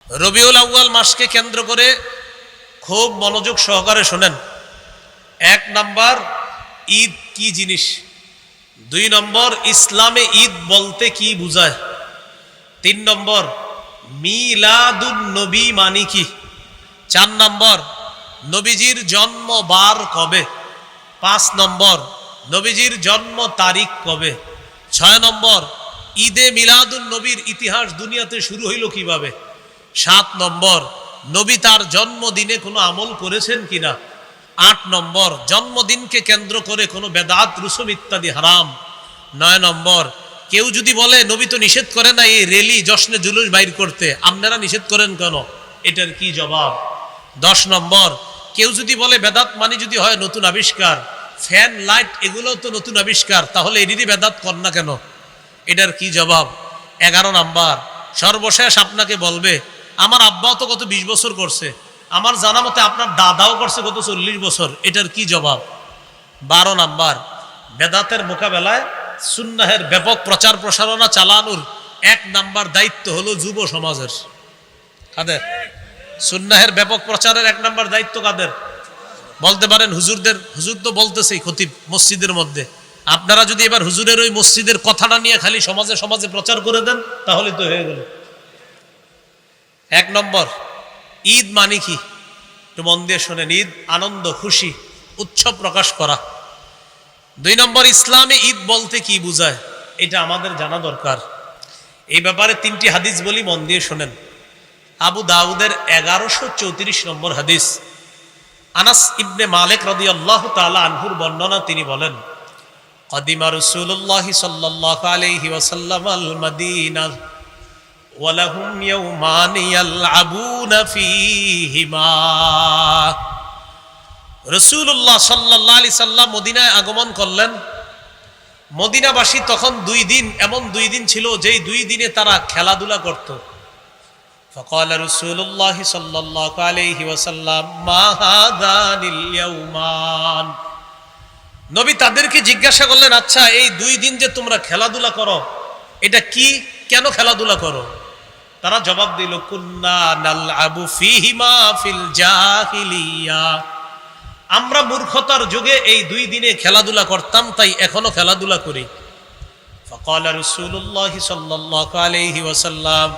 রবিউল আউয়াল মাসকে কেন্দ্র করে খুব মনোযোগ সহকারে শোনেন। 1 নাম্বার, ঈদ কি জিনিস। 2 নম্বর, ইসলামে ঈদ বলতে কি বুঝায়। 3 নম্বর, মিলাদুন নবী মানে কি। 4 নম্বর, নবীজির জন্ম বার কবে। 5 নম্বর, নবীজির জন্ম তারিখ কবে। 6 নম্বর, ঈদে মিলাদুন নবীর ইতিহাস দুনিয়াতে শুরু হইল কিভাবে। 7 নম্বর, নবী তার জন্মদিনে কোনো আমল করেছেন কিনা। 8 নম্বর, জন্মদিনকে কেন্দ্র করে কোনো বেদাত রুসুম ইত্যাদি হারাম। 9 নম্বর, কেউ যদি বলে নবী তো নিষেধ করে না এই রেলি জশ্নে জুলুস বাইর করতে, আপনারা নিষেধ করেন কেন, এটার কি জবাব। 10 নম্বর, কেউ যদি বলে বেদাত মানে যদি হয় নতুন আবিষ্কার, ফ্যান লাইট এগুলো তো নতুন আবিষ্কার, তাহলে এটিরই বেদাত কর না কেন, এটার কি জবাব। 11 নাম্বার, সর্বশেষ আপনাকে বলবে আমার আব্বাও তো গত 20 বছর করছে, আমার জানা মতে আপনার দাদাও করছে গত 40 বছর, এটার কি জবাব। 12 নাম্বার, বেদাতের মোকাবেলায় সুন্নাহের ব্যাপক প্রচার প্রসারণা চালানোর 1 নাম্বার দায়িত্ব হলো যুব সমাজের। কাদের? সুন্নাহের ব্যাপক প্রচারের 1 নাম্বার দায়িত্ব কাদের? বলতে পারেন হুজুরদের। হুজুর তো বলতেছেই খতিব মসজিদের মধ্যে, আপনারা যদি এবার হুজুরের ওই মসজিদের কথাটা নিয়ে খালি সমাজে সমাজে প্রচার করে দেন তাহলে তো হয়ে গেল। 1 নম্বর, ঈদ মানে কি একটু মন দিয়ে শোনেন। ঈদ আনন্দ, খুশি, উৎসব প্রকাশ করা। 2 নম্বর, ইসলামে ঈদ বলতে কি বুঝায়, এটা আমাদের জানা দরকার। এই ব্যাপারে 3টি হাদিস বলি, মন দিয়ে শোনেন। আবু দাউদের 1134 নম্বর হাদিস, আনাস ইবনে মালিক রাদিয়াল্লাহু তাআলা আনহুর বর্ণনা, তিনি বলেন কদিমা রাসূলুল্লাহ সাল্লাল্লাহু আলাইহি ওয়াসাল্লাম আল মাদিনা ওয়া লাহুম ইয়াওমান ইয়ালআবুনা ফীহিমা। রাসূলুল্লাহ সাল্লাল্লাহু আলাইহি সাল্লাম মদিনায় আগমন করলেন। মদিনাবাসী তখন 2 দিন, এমন 2 দিন ছিল যেই 2 দিনে তারা খেলাধুলা করত। فقال رسول الله صلى الله عليه وسلم ما هذان اليومان। নবী তাদেরকে জিজ্ঞাসা করলেন, আচ্ছা এই 2 দিন যে তোমরা খেলাধুলা করো এটা কি, কেন খেলাধুলা করো। তারা জবাব দিল, কুন্না নালআবু ফীহিমা ফিল জাহিলিয়া। আমরা মূর্খতার যুগে এই 2 দিনে খেলাধুলা করতাম, তাই এখনো খেলাধুলা করি। فقال رسول الله صلى الله عليه وسلم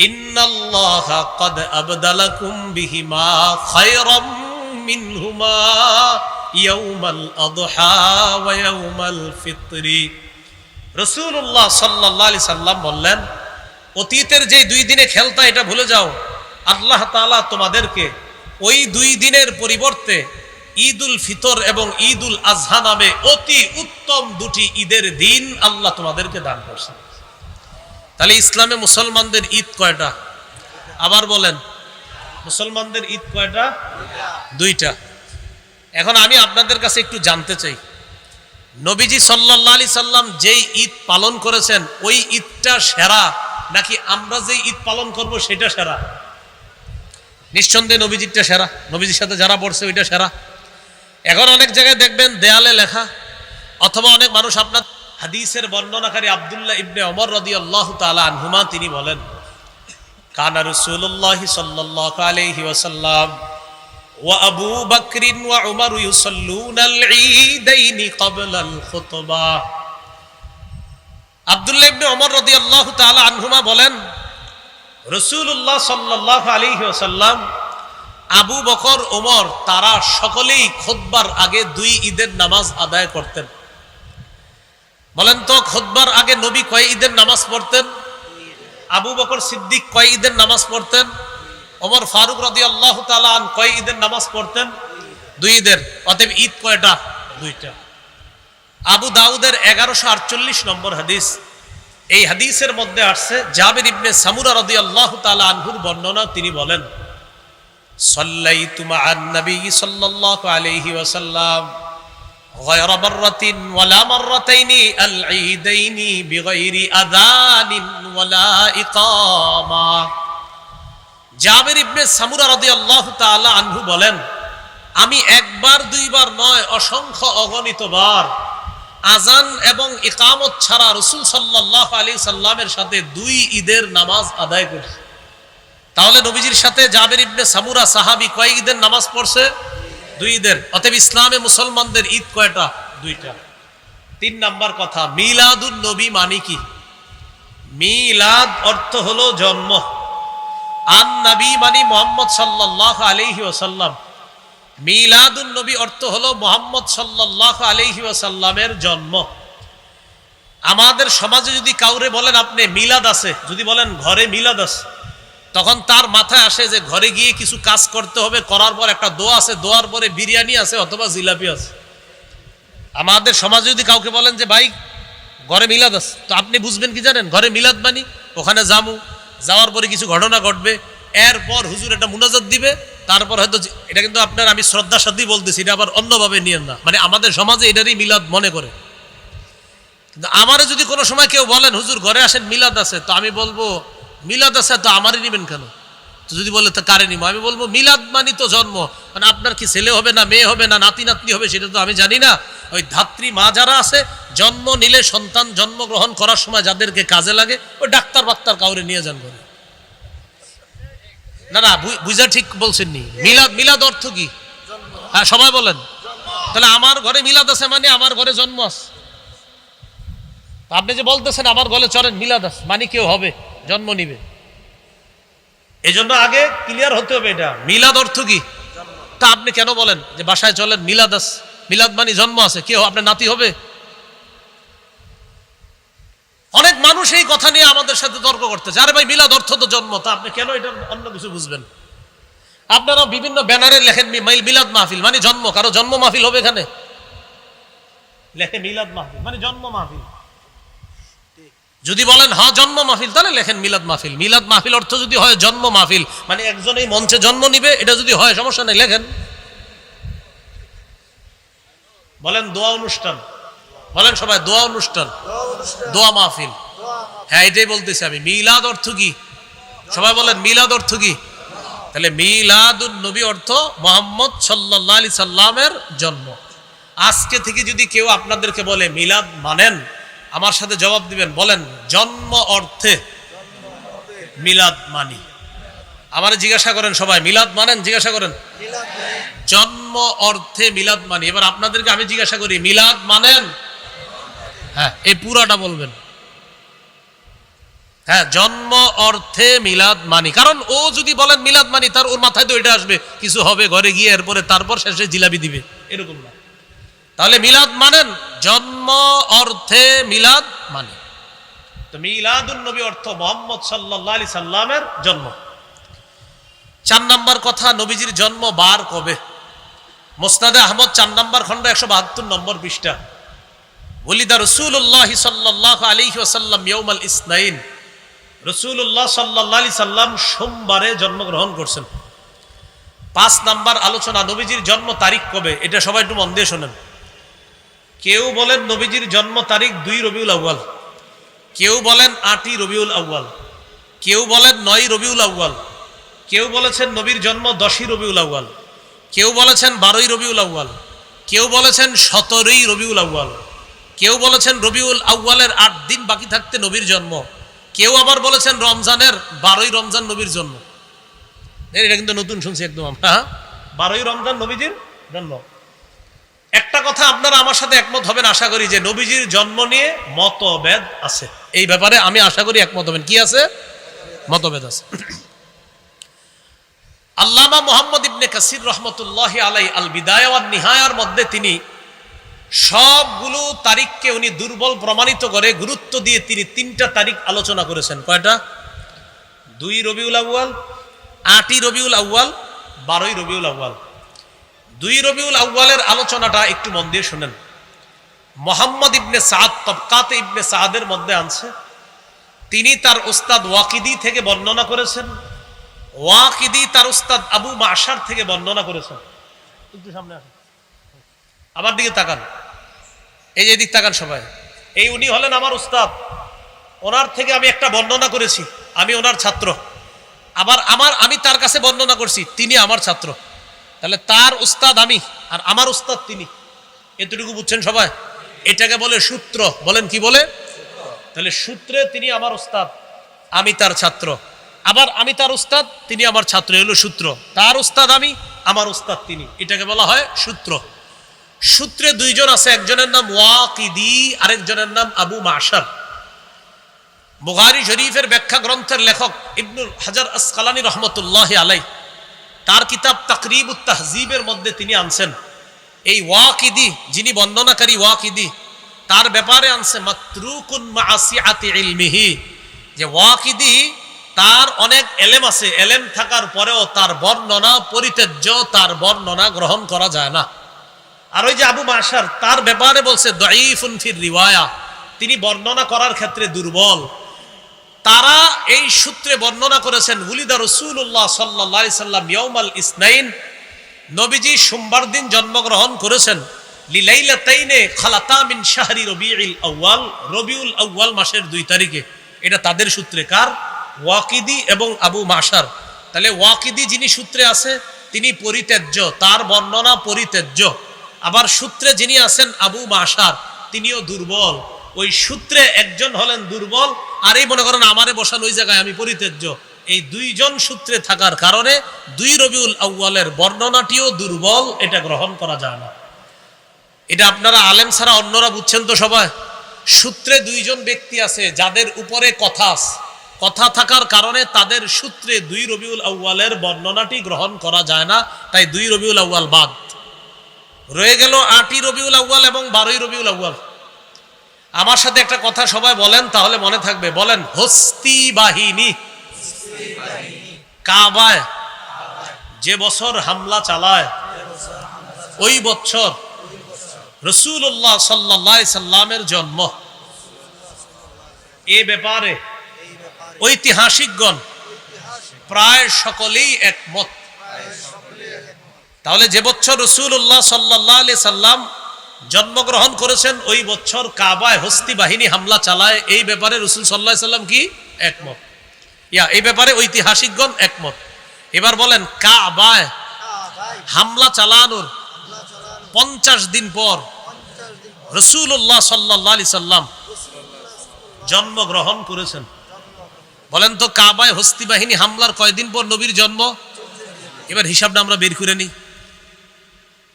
ইন্নাল্লাহা ক্বাদ আবদালাকুম বিহিমা খায়রাম মিনহুমা ইয়াউমাল আযহা ওয়া ইয়াউমাল ফিতরি। রাসূলুল্লাহ সাল্লাল্লাহু আলাইহি সাল্লাম বললেন, অতীতের যে 2 দিনে খেলতা এটা ভুলে যাও, আল্লাহ তাআলা তোমাদেরকে ওই 2 দিনের পরিবর্তে ঈদুল ফিতর এবং ঈদুল আযহা নামে অতি উত্তম 2টি ঈদের দিন আল্লাহ তোমাদেরকে দান করেছেন। তাহলে ইসলামে মুসলমানদের ঈদ কয়টা? আবার বলেন, মুসলমানদের ঈদ কয়টা? 2টা। এখন আমি আপনাদের কাছে একটু জানতে চাই, নবীজি সাল্লাল্লাহু আলাইহি সাল্লাম যেই ঈদ পালন করেছেন ওই ঈদটা সেরা নাকি আমরা যেই ঈদ পালন করব সেটা সেরা? নিঃসন্দেহে নবীজিরটা সেরা, নবীজির সাথে যারা পড়ছে ওইটা সেরা। এখন অনেক জায়গায় দেখবেন দেয়ালে লেখা, অথবা অনেক মানুষ আপনার হাদিসের বর্ণনাকারী আব্দুল্লাহ ইবনে ওমর রাদিয়াল্লাহু তাআলা আনহুমা, তিনি বলেন কানা রাসূলুল্লাহ সাল্লাল্লাহু আলাইহি ওয়াসাল্লাম ওয়া আবু বকর ওয়া উমর ইউসাল্লুনাল ঈদাইনি ক্বাবলাল খুতবা। আব্দুল্লাহ ইবনে ওমর রাদিয়াল্লাহু তাআলা আনহুমা বলেন, রাসূলুল্লাহ সাল্লাল্লাহু আলাইহি ওয়াসাল্লাম, আবু বকর, ওমর তারা সকলেই খুতবার আগে 2 ঈদের নামাজ আদায় করতেন। বলেন তো খুতবার আগে নবী কয় ঈদের নামাজ পড়তেন? আবু বকর সিদ্দিক কয় ঈদের নামাজ পড়তেন? ওমর ফারুক রাদিয়াল্লাহু তাআলা আন কয় ঈদের নামাজ পড়তেন? 2 ঈদের। অতএব ঈদ কয়টা? 2টা। আবু দাউদের 1148 নম্বর হাদিস, এই হাদিসের মধ্যে আসছে জাবির ইবনে সামুরা রাদিয়াল্লাহু তাআলা আনহুর বর্ণনা, তিনি বলেন সাল্লাইতু মা'আন নবী সাল্লাল্লাহু আলাইহি ওয়াসাল্লাম غير مرة ولا مرتين العيدين بغير أذان ولا إقامة। জাবির ইবনে সামুরা রাদিয়াল্লাহু তাআলা আনহু বলেন, আমি 1বার 2বার নয় অসংখ্য অগণিত বার আজান এবং ইকামত ছাড়া রাসূল সাল্লাল্লাহু আলাইহি সাল্লামের সাথে 2 ঈদের নামাজ আদায় করেছি। তাহলে নবীজির সাথে জাবের ইবনে সামুরা সাহাবী কয় ঈদের নামাজ পড়ছে? 2 ঈদের। অতএব ইসলামে মুসলমানদের ঈদ কয়টা? 2টা। 3 নাম্বার কথা, মিলাদুন নবী মানে কি? মিলাদ অর্থ হলো জন্ম। আন নবী মানে মুহাম্মদ সাল্লাল্লাহু আলাইহি ওয়াসাল্লাম। মিলাদুন নবী অর্থ হলো মুহাম্মদ সাল্লাল্লাহু আলাইহি ওয়াসাল্লামের জন্ম। আমাদের সমাজে যদি কাউরে বলেন আপনি মিলাদ আছে, যদি বলেন ঘরে মিলাদ আছে, তখন তার মাথায় আসে যে ঘরে গিয়ে কিছু কাজ করতে হবে, করার পর একটা দোয়া আছে, দোয়ার পরে বিরিয়ানি আছে অথবা জিলাপি আছে। আমাদের সমাজে যদি কাউকে বলেন যে ভাই ঘরে মিলাদ আছে, তো আপনি বুঝবেন কি জানেন? ঘরে মিলাদ মানি ওখানে যামু, যাওয়ার পরে কিছু ঘটনা ঘটবে, এরপর হুজুর একটা মুনাজাত দিবে, তারপর হয়তো এটা কিন্তু আপনার আমি শ্রদ্ধার সাথেই বলতেছি, এটা আবার অন্যভাবে নিয়েন না, মানে আমাদের সমাজে এটারই মিলাদ মনে করে। কিন্তু আমারে যদি কোনো সময় কেউ বলেন হুজুর ঘরে আসেন মিলাদ আছে, তো আমি বলবো মিলাদ আছে তো আমারই নিবেন কেন? তো যদি বলে তো কারে নিব, আমি বলবো মিলাদ মানি তো জন্ম, মানে আপনার কি ছেলে হবে না মেয়ে হবে না নাতি নাতনি হবে সেটা তো আমি জানি না। ওই ধাত্রী মা যারা আছে, জন্ম নিলে সন্তান জন্মগ্রহণ করার সময় যাদেরকে কাজে লাগে, ওই ডাক্তার বাক্তার কাউরে নিয়ে যান ঘরে। না না, বুঝা ঠিক বলছেন নি। মিলাদ, মিলাদ অর্থ কি? হ্যাঁ সবাই বলেন। তাহলে আমার ঘরে মিলাদ আছে মানে আমার ঘরে জন্ম আছে। আপনি যে বলতেছেন আমার ঘরে চলেন মিলাদ আছে মানে কেউ হবে, জন্ম নিবে। এই জন্য আগে ক্লিয়ার হতে হবে এটা মিলাদ অর্থ কি। তা আপনি কেন বলেন যে বাসায় চলেন মিলাদ আছে, মিলাদ মানে জন্ম আছে, কেউ আপনার নাতি হবে? অনেক মানুষ এই কথা নিয়ে আমাদের সাথে তর্ক করতেছে, আরে ভাই মিলাদ অর্থ তো জন্ম, তা আপনি কেন এটা অন্য কিছু বুঝবেন? আপনারা বিভিন্ন ব্যানারে লেখেন মিলাদ মাহফিল মানে জন্ম, কারো জন্ম মাহফিল হবে এখানে? লেখে মিলাদ মাহফিল মানে জন্ম মাহফিল। যদি বলেন হ্যাঁ জন্ম মাহফিল, তাহলে লেখেন মিলাদ মাহফিল। মিলাদ মাহফিল অর্থ যদি হয় জন্ম মাহফিল, মানে একজন এই মঞ্চে জন্ম নিবে, এটা যদি হয় সমস্যা নেই, লেখেন। বলেন দোয়া অনুষ্ঠান, বলেন সবাই দোয়া অনুষ্ঠান, দোয়া মাহফিল। হ্যাঁ এটাই বলতেছি আমি। মিলাদ অর্থ কি? সবাই বলেন মিলাদ অর্থ কি? তাহলে মিলাদুন নবী অর্থ মুহাম্মদ সাল্লাল্লাহু আলাইহি সাল্লামের জন্ম। আজকে থেকে যদি কেউ আপনাদেরকে বলে মিলাদ মানেন, আমার সাথে জবাব দিবেন, বলেন জন্ম অর্থে মিলাদ মানি। আমারে জিজ্ঞাসা করেন সবাই মিলাদ মানেন? জিজ্ঞাসা করেন জন্ম অর্থে মিলাদ মানি। এবার আপনাদেরকে আমি জিজ্ঞাসা করি মিলাদ মানেন? হ্যাঁ এই পুরাটা বলবেন। হ্যাঁ জন্ম অর্থে মিলাদ মানি। কারণ ও যদি বলেন মিলাদ মানি, তার ওর মাথায় তো এটা আসবে কিছু হবে ঘরে গিয়ে, এরপরে তারপর শেষে জিলাপি দিবে, এরকম না। তাহলে মিলাদ মানেন জন্ম অর্থে মিলাদ মানে। তো মিলাদুন নবী অর্থ মুহাম্মদ সাল্লাল্লাহু আলাইহি সাল্লামের জন্ম। 4 নাম্বার কথা, নবীজির জন্ম বার কবে? মুসনাদে আহমদ 4 নাম্বার খণ্ড 172 নম্বর পৃষ্ঠা। ওলিদা রাসূলুল্লাহ সাল্লাল্লাহু আলাইহি ওয়াসাল্লাম ইয়াউমাল ইসনাইন। রাসূলুল্লাহ সাল্লাল্লাহু আলাইহি সাল্লাম সোমবারে জন্মগ্রহণ করছেন। 5 নাম্বার আলোচনা, নবীজির জন্ম তারিখ কবে? এটা সবাই একটু মন দিয়ে শোনেন। কেউ বলেন নবীজির জন্ম তারিখ 2 রবিউল আউয়াল, কেউ বলেন 8ই রবিউল আউয়াল, কেউ বলেন 9ই রবিউল আউয়াল, কেউ বলেছেন নবীর জন্ম 10ই রবিউল আউয়াল, কেউ বলেছেন 12ই রবিউল আউয়াল, কেউ বলেছেন 17ই রবিউল আউয়াল, কেউ বলেছেন রবিউল আউয়ালের 8 দিন বাকি থাকতে নবীর জন্ম, কেউ আবার বলেছেন রমজানের 12ই রমজান নবীর জন্ম। এটা কিন্তু নতুন শুনছি একদম আমরা। 12ই রমজান নবীজির জন্ম। একটা কথা আপনারা আমার সাথে একমত হবেন আশা করি, যে নবীজির জন্ম নিয়ে মতভেদ আছে। এই ব্যাপারে আমি আশা করি একমত হবেন। কি আছে? মতভেদ আছে। আল্লামা মুহাম্মদ ইবনে কাসির রাহমাতুল্লাহি আলাইহি আল বিদায়া ওয়ান নিহায়ার মধ্যে তিনি সবগুলো তারিখকে উনি দুর্বল প্রমাণিত করে গুরুত্ব দিয়ে তিনি 3টা তারিখ আলোচনা করেছেন। কয়টা? 2 রবিউল আউয়াল, 8ই রবিউল আউয়াল, 12ই রবিউল আউয়াল। 2 রবিউল আউয়ালের আলোচনাটা একটু মন দিয়ে শুনেন। মুহাম্মদ ইবনে সাদ তাবকাতে ইবনে সাদের মধ্যে আছে, তিনি তার উস্তাদ ওয়াকিদি থেকে বর্ণনা করেছেন, ওয়াকিদি তার উস্তাদ আবু মাশার থেকে বর্ণনা করেছেন। একটু সামনে আসুন, আমার দিকে তাকান, এই যে দিক তাকান সবাই। এই উনি হলেন আমার উস্তাদ, ওনার থেকে আমি একটা বর্ণনা করেছি, আমি ওনার ছাত্র। আবার আমি তার কাছে বর্ণনা করছি, তিনি আমার ছাত্র। তাহলে তার উস্তাদ আমি আর আমার উস্তাদ তিনি, এতটুকু বুঝছেন সবাই? এটাকে বলে সূত্র। বলেন কি বলে? তাহলে সূত্রে তিনি আমার উস্তাদ, আমি তার ছাত্র। আবার আমি তার উস্তাদ, তিনি আমার ছাত্র, হলো সূত্র। তার উস্তাদ আমি, আমার উস্তাদ তিনি, এটাকে বলা হয় সূত্র। সূত্রে দুইজন আছে, একজনের নাম ওয়াকিদি, আরেকজনের নাম আবু মাশার। বুখারী শরীফের ব্যাখ্যা গ্রন্থের লেখক ইবনুল হাজার আসকালানী রহমতুল্লাহ আলাই তার কিতাব তাকরিবুত তাহজিবের মধ্যে তিনি আনছেন এই ওয়াকিদি, যিনি বর্ণনাকারী ওয়াকিদি, তার ব্যাপারে আনছে মাতরুকুন মাআসিআতি ইলমিহি, যে ওয়াকিদি তার অনেক এলেম আছে, এলেম থাকার পরেও তার বর্ণনা পরিত্যাজ্য, তার বর্ণনা গ্রহণ করা যায় না। আর ওই যে আবু মাশার, তার ব্যাপারে বলছে দাঈফুন ফির রিওয়ায়া, তিনি বর্ণনা করার ক্ষেত্রে দুর্বল। তারা এই সূত্রে বর্ণনা করেছেন উলিদা রাসূলুল্লাহ সাল্লাল্লাহু আলাইহি সাল্লাম ইয়াউমাল ইসনাইন, নবীজি সোমবার দিন জন্মগ্রহণ করেছেন। লিলাইলাতাইনে খালাতা মিন শাহরি রবিউল আউয়াল, রবিউল আউয়াল মাসের 2 তারিখে। এটা তাদের সূত্রে, কার? ওয়াকিদি এবং আবু মাশার। তাহলে ওয়াকিদি যিনি সূত্রে আছে তিনি পরিত্যাজ্য, তার বর্ণনা পরিত্যাজ্য। আবার সূত্রে যিনি আছেন আবু মাশার, তিনিও দুর্বল। ওই সূত্রে একজন হলেন দুর্বল, আর এই মনে করেন আমারে বসান ওই জায়গায়, আমি পরিত্যাজ্য। এই দুইজন সূত্রে থাকার কারণে 2 রবিউল আউয়ালের বর্ণনাটিও দুর্বল, এটা গ্রহণ করা যায় না। এটা আপনারা আলেম ছাড়া অন্যরা বুঝছেন তো সবাই। সূত্রে 2 জন ব্যক্তি আছে যাদের উপরে কথা থাকার কারণে তাদের সূত্রে 2 রবিউল আউয়ালের বর্ণনাটি গ্রহণ করা যায় না, তাই 2 রবিউল আউয়াল বাদ রয়ে গেল। 8ই রবিউল আউয়াল এবং 12ই রবিউল আউয়াল। আমার সাথে একটা কথা সবাই বলেন, তাহলে মনে থাকবে। বলেন, হস্তি বাহিনী কাবায় যে বছর হামলা চালায়, ওই বছর রাসূলুল্লাহ সাল্লাল্লাহু আলাইহি সাল্লামের জন্ম। এ ব্যাপারে ঐতিহাসিকগণ প্রায় সকলেই একমত। তাহলে যে বছর রাসূলুল্লাহ সাল্লাল্লাহু আলাইহি সাল্লাম জন্মগ্রহণ করেছেন, ওই বছর কাবায় হস্তি বাহিনী হামলা চালায়, এই ব্যাপারে রাসূল সাল্লাল্লাহু আলাইহি সাল্লাম কি একমত? এই ব্যাপারে ঐতিহাসিকগণ একমত। এবার বলেন, কাবায় হামলা চালানোর 50 দিন পর রাসূলুল্লাহ সাল্লাল্লাহু আলাইহি সাল্লাম জন্মগ্রহণ করেছেন। বলেন তো, কাবায় হস্তি বাহিনী হামলার কয়দিন পর নবীর জন্ম? এবার হিসাবটা আমরা বের করে নিই।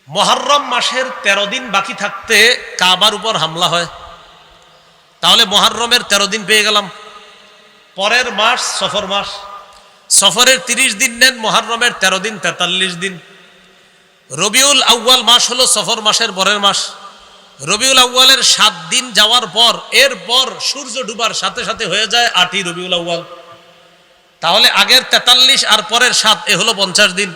মুহররম মাসের 13 দিন বাকি থাকতে কাবার উপর হামলা হয়। তাহলে মুহররমের 13 দিন পেয়ে গেলাম। পরের মাস সফর মাস, সফরের 30 দিন নেন, মুহররমের 13 দিন 43 দিন। রবিউল আউয়াল মাস হলো সফর মাসের পরের মাস। রবিউল আউয়ালের 7 দিন যাওয়ার পর, এরপর সূর্য ডুবার সাথে সাথে হয়ে যায় 8ই রবিউল আউয়াল। তাহলে আগের 43 আর পরের 7, এ হলো 50 দিন।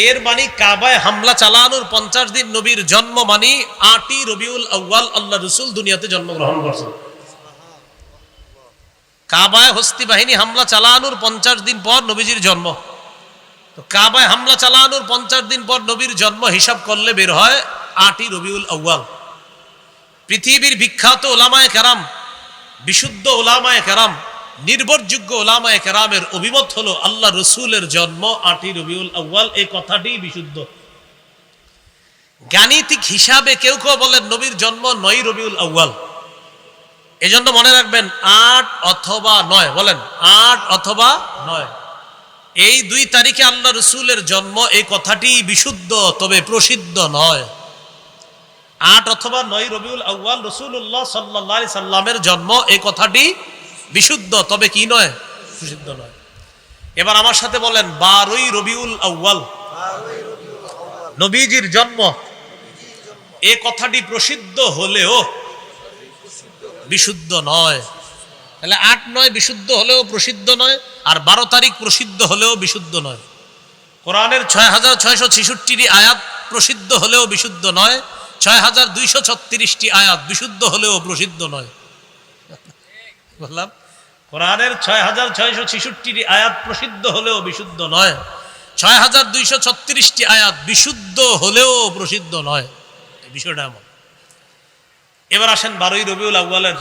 এর মানে কাবায় হামলা চালানোর 50 দিন নবীর জন্ম, মানে 8ই রবিউল আউয়াল আল্লাহ রাসূল দুনিয়াতে জন্মগ্রহণ করছেন। কাবায় হস্তি বাহিনী হামলা চালানোর 50 দিন পর নবীজির জন্ম। তো কাবায় হামলা চালানোর 50 দিন পর নবীর জন্ম হিসাব করলে বের হয় 8ই রবিউল আউয়াল। পৃথিবীর বিখ্যাত ওলামায়ে কেরাম, বিশুদ্ধ ওলামায়ে কেরাম, নির্ভরযোগ্য ওলামায়ে কেরামের অভিমত হলো আল্লাহ রসুলের জন্ম 8ই রবিউল আউয়াল, এই কথাটি বিশুদ্ধ। গাণিতিক হিসাবে কেউ কেউ বলেন নবীর জন্ম 9ই রবিউল আউয়াল। এজন্য মনে রাখবেন 8 অথবা 9, বলেন 8 অথবা 9, এই 2 তারিখে আল্লাহ রসুলের জন্ম, এই কথাটি বিশুদ্ধ, তবে প্রসিদ্ধ নয়। 8 অথবা 9 রবিউল আউয়াল রাসূলুল্লাহ সাল্লাল্লাহু আলাইহি সাল্লামের জন্ম, এই কথাটি বিশুদ্ধ, তবে কি নয়? প্রসিদ্ধ নয়। এবার আমার সাথে বলেন 12ই রবিউল আউয়াল নবীজির জন্ম, এই কথাটি প্রসিদ্ধ হলেও বিশুদ্ধ নয়। তাহলে 8, 9 বিশুদ্ধ হলেও প্রসিদ্ধ নয়, আর 12 তারিখ প্রসিদ্ধ হলেও বিশুদ্ধ নয়। কোরআনের 6666টি আয়াত প্রসিদ্ধ হলেও বিশুদ্ধ নয়, 6236টি আয়াত বিশুদ্ধ হলেও প্রসিদ্ধ নয়। বললাম, কোরআনের 6666টি আয়াত প্রসিদ্ধ হলেও বিশুদ্ধ নয়, 6236টি আয়াত বিশুদ্ধ হলেও প্রসিদ্ধ নয়। এই বিষয়টা এমন। এবার আসেন 12ই রবিউল আউয়ালের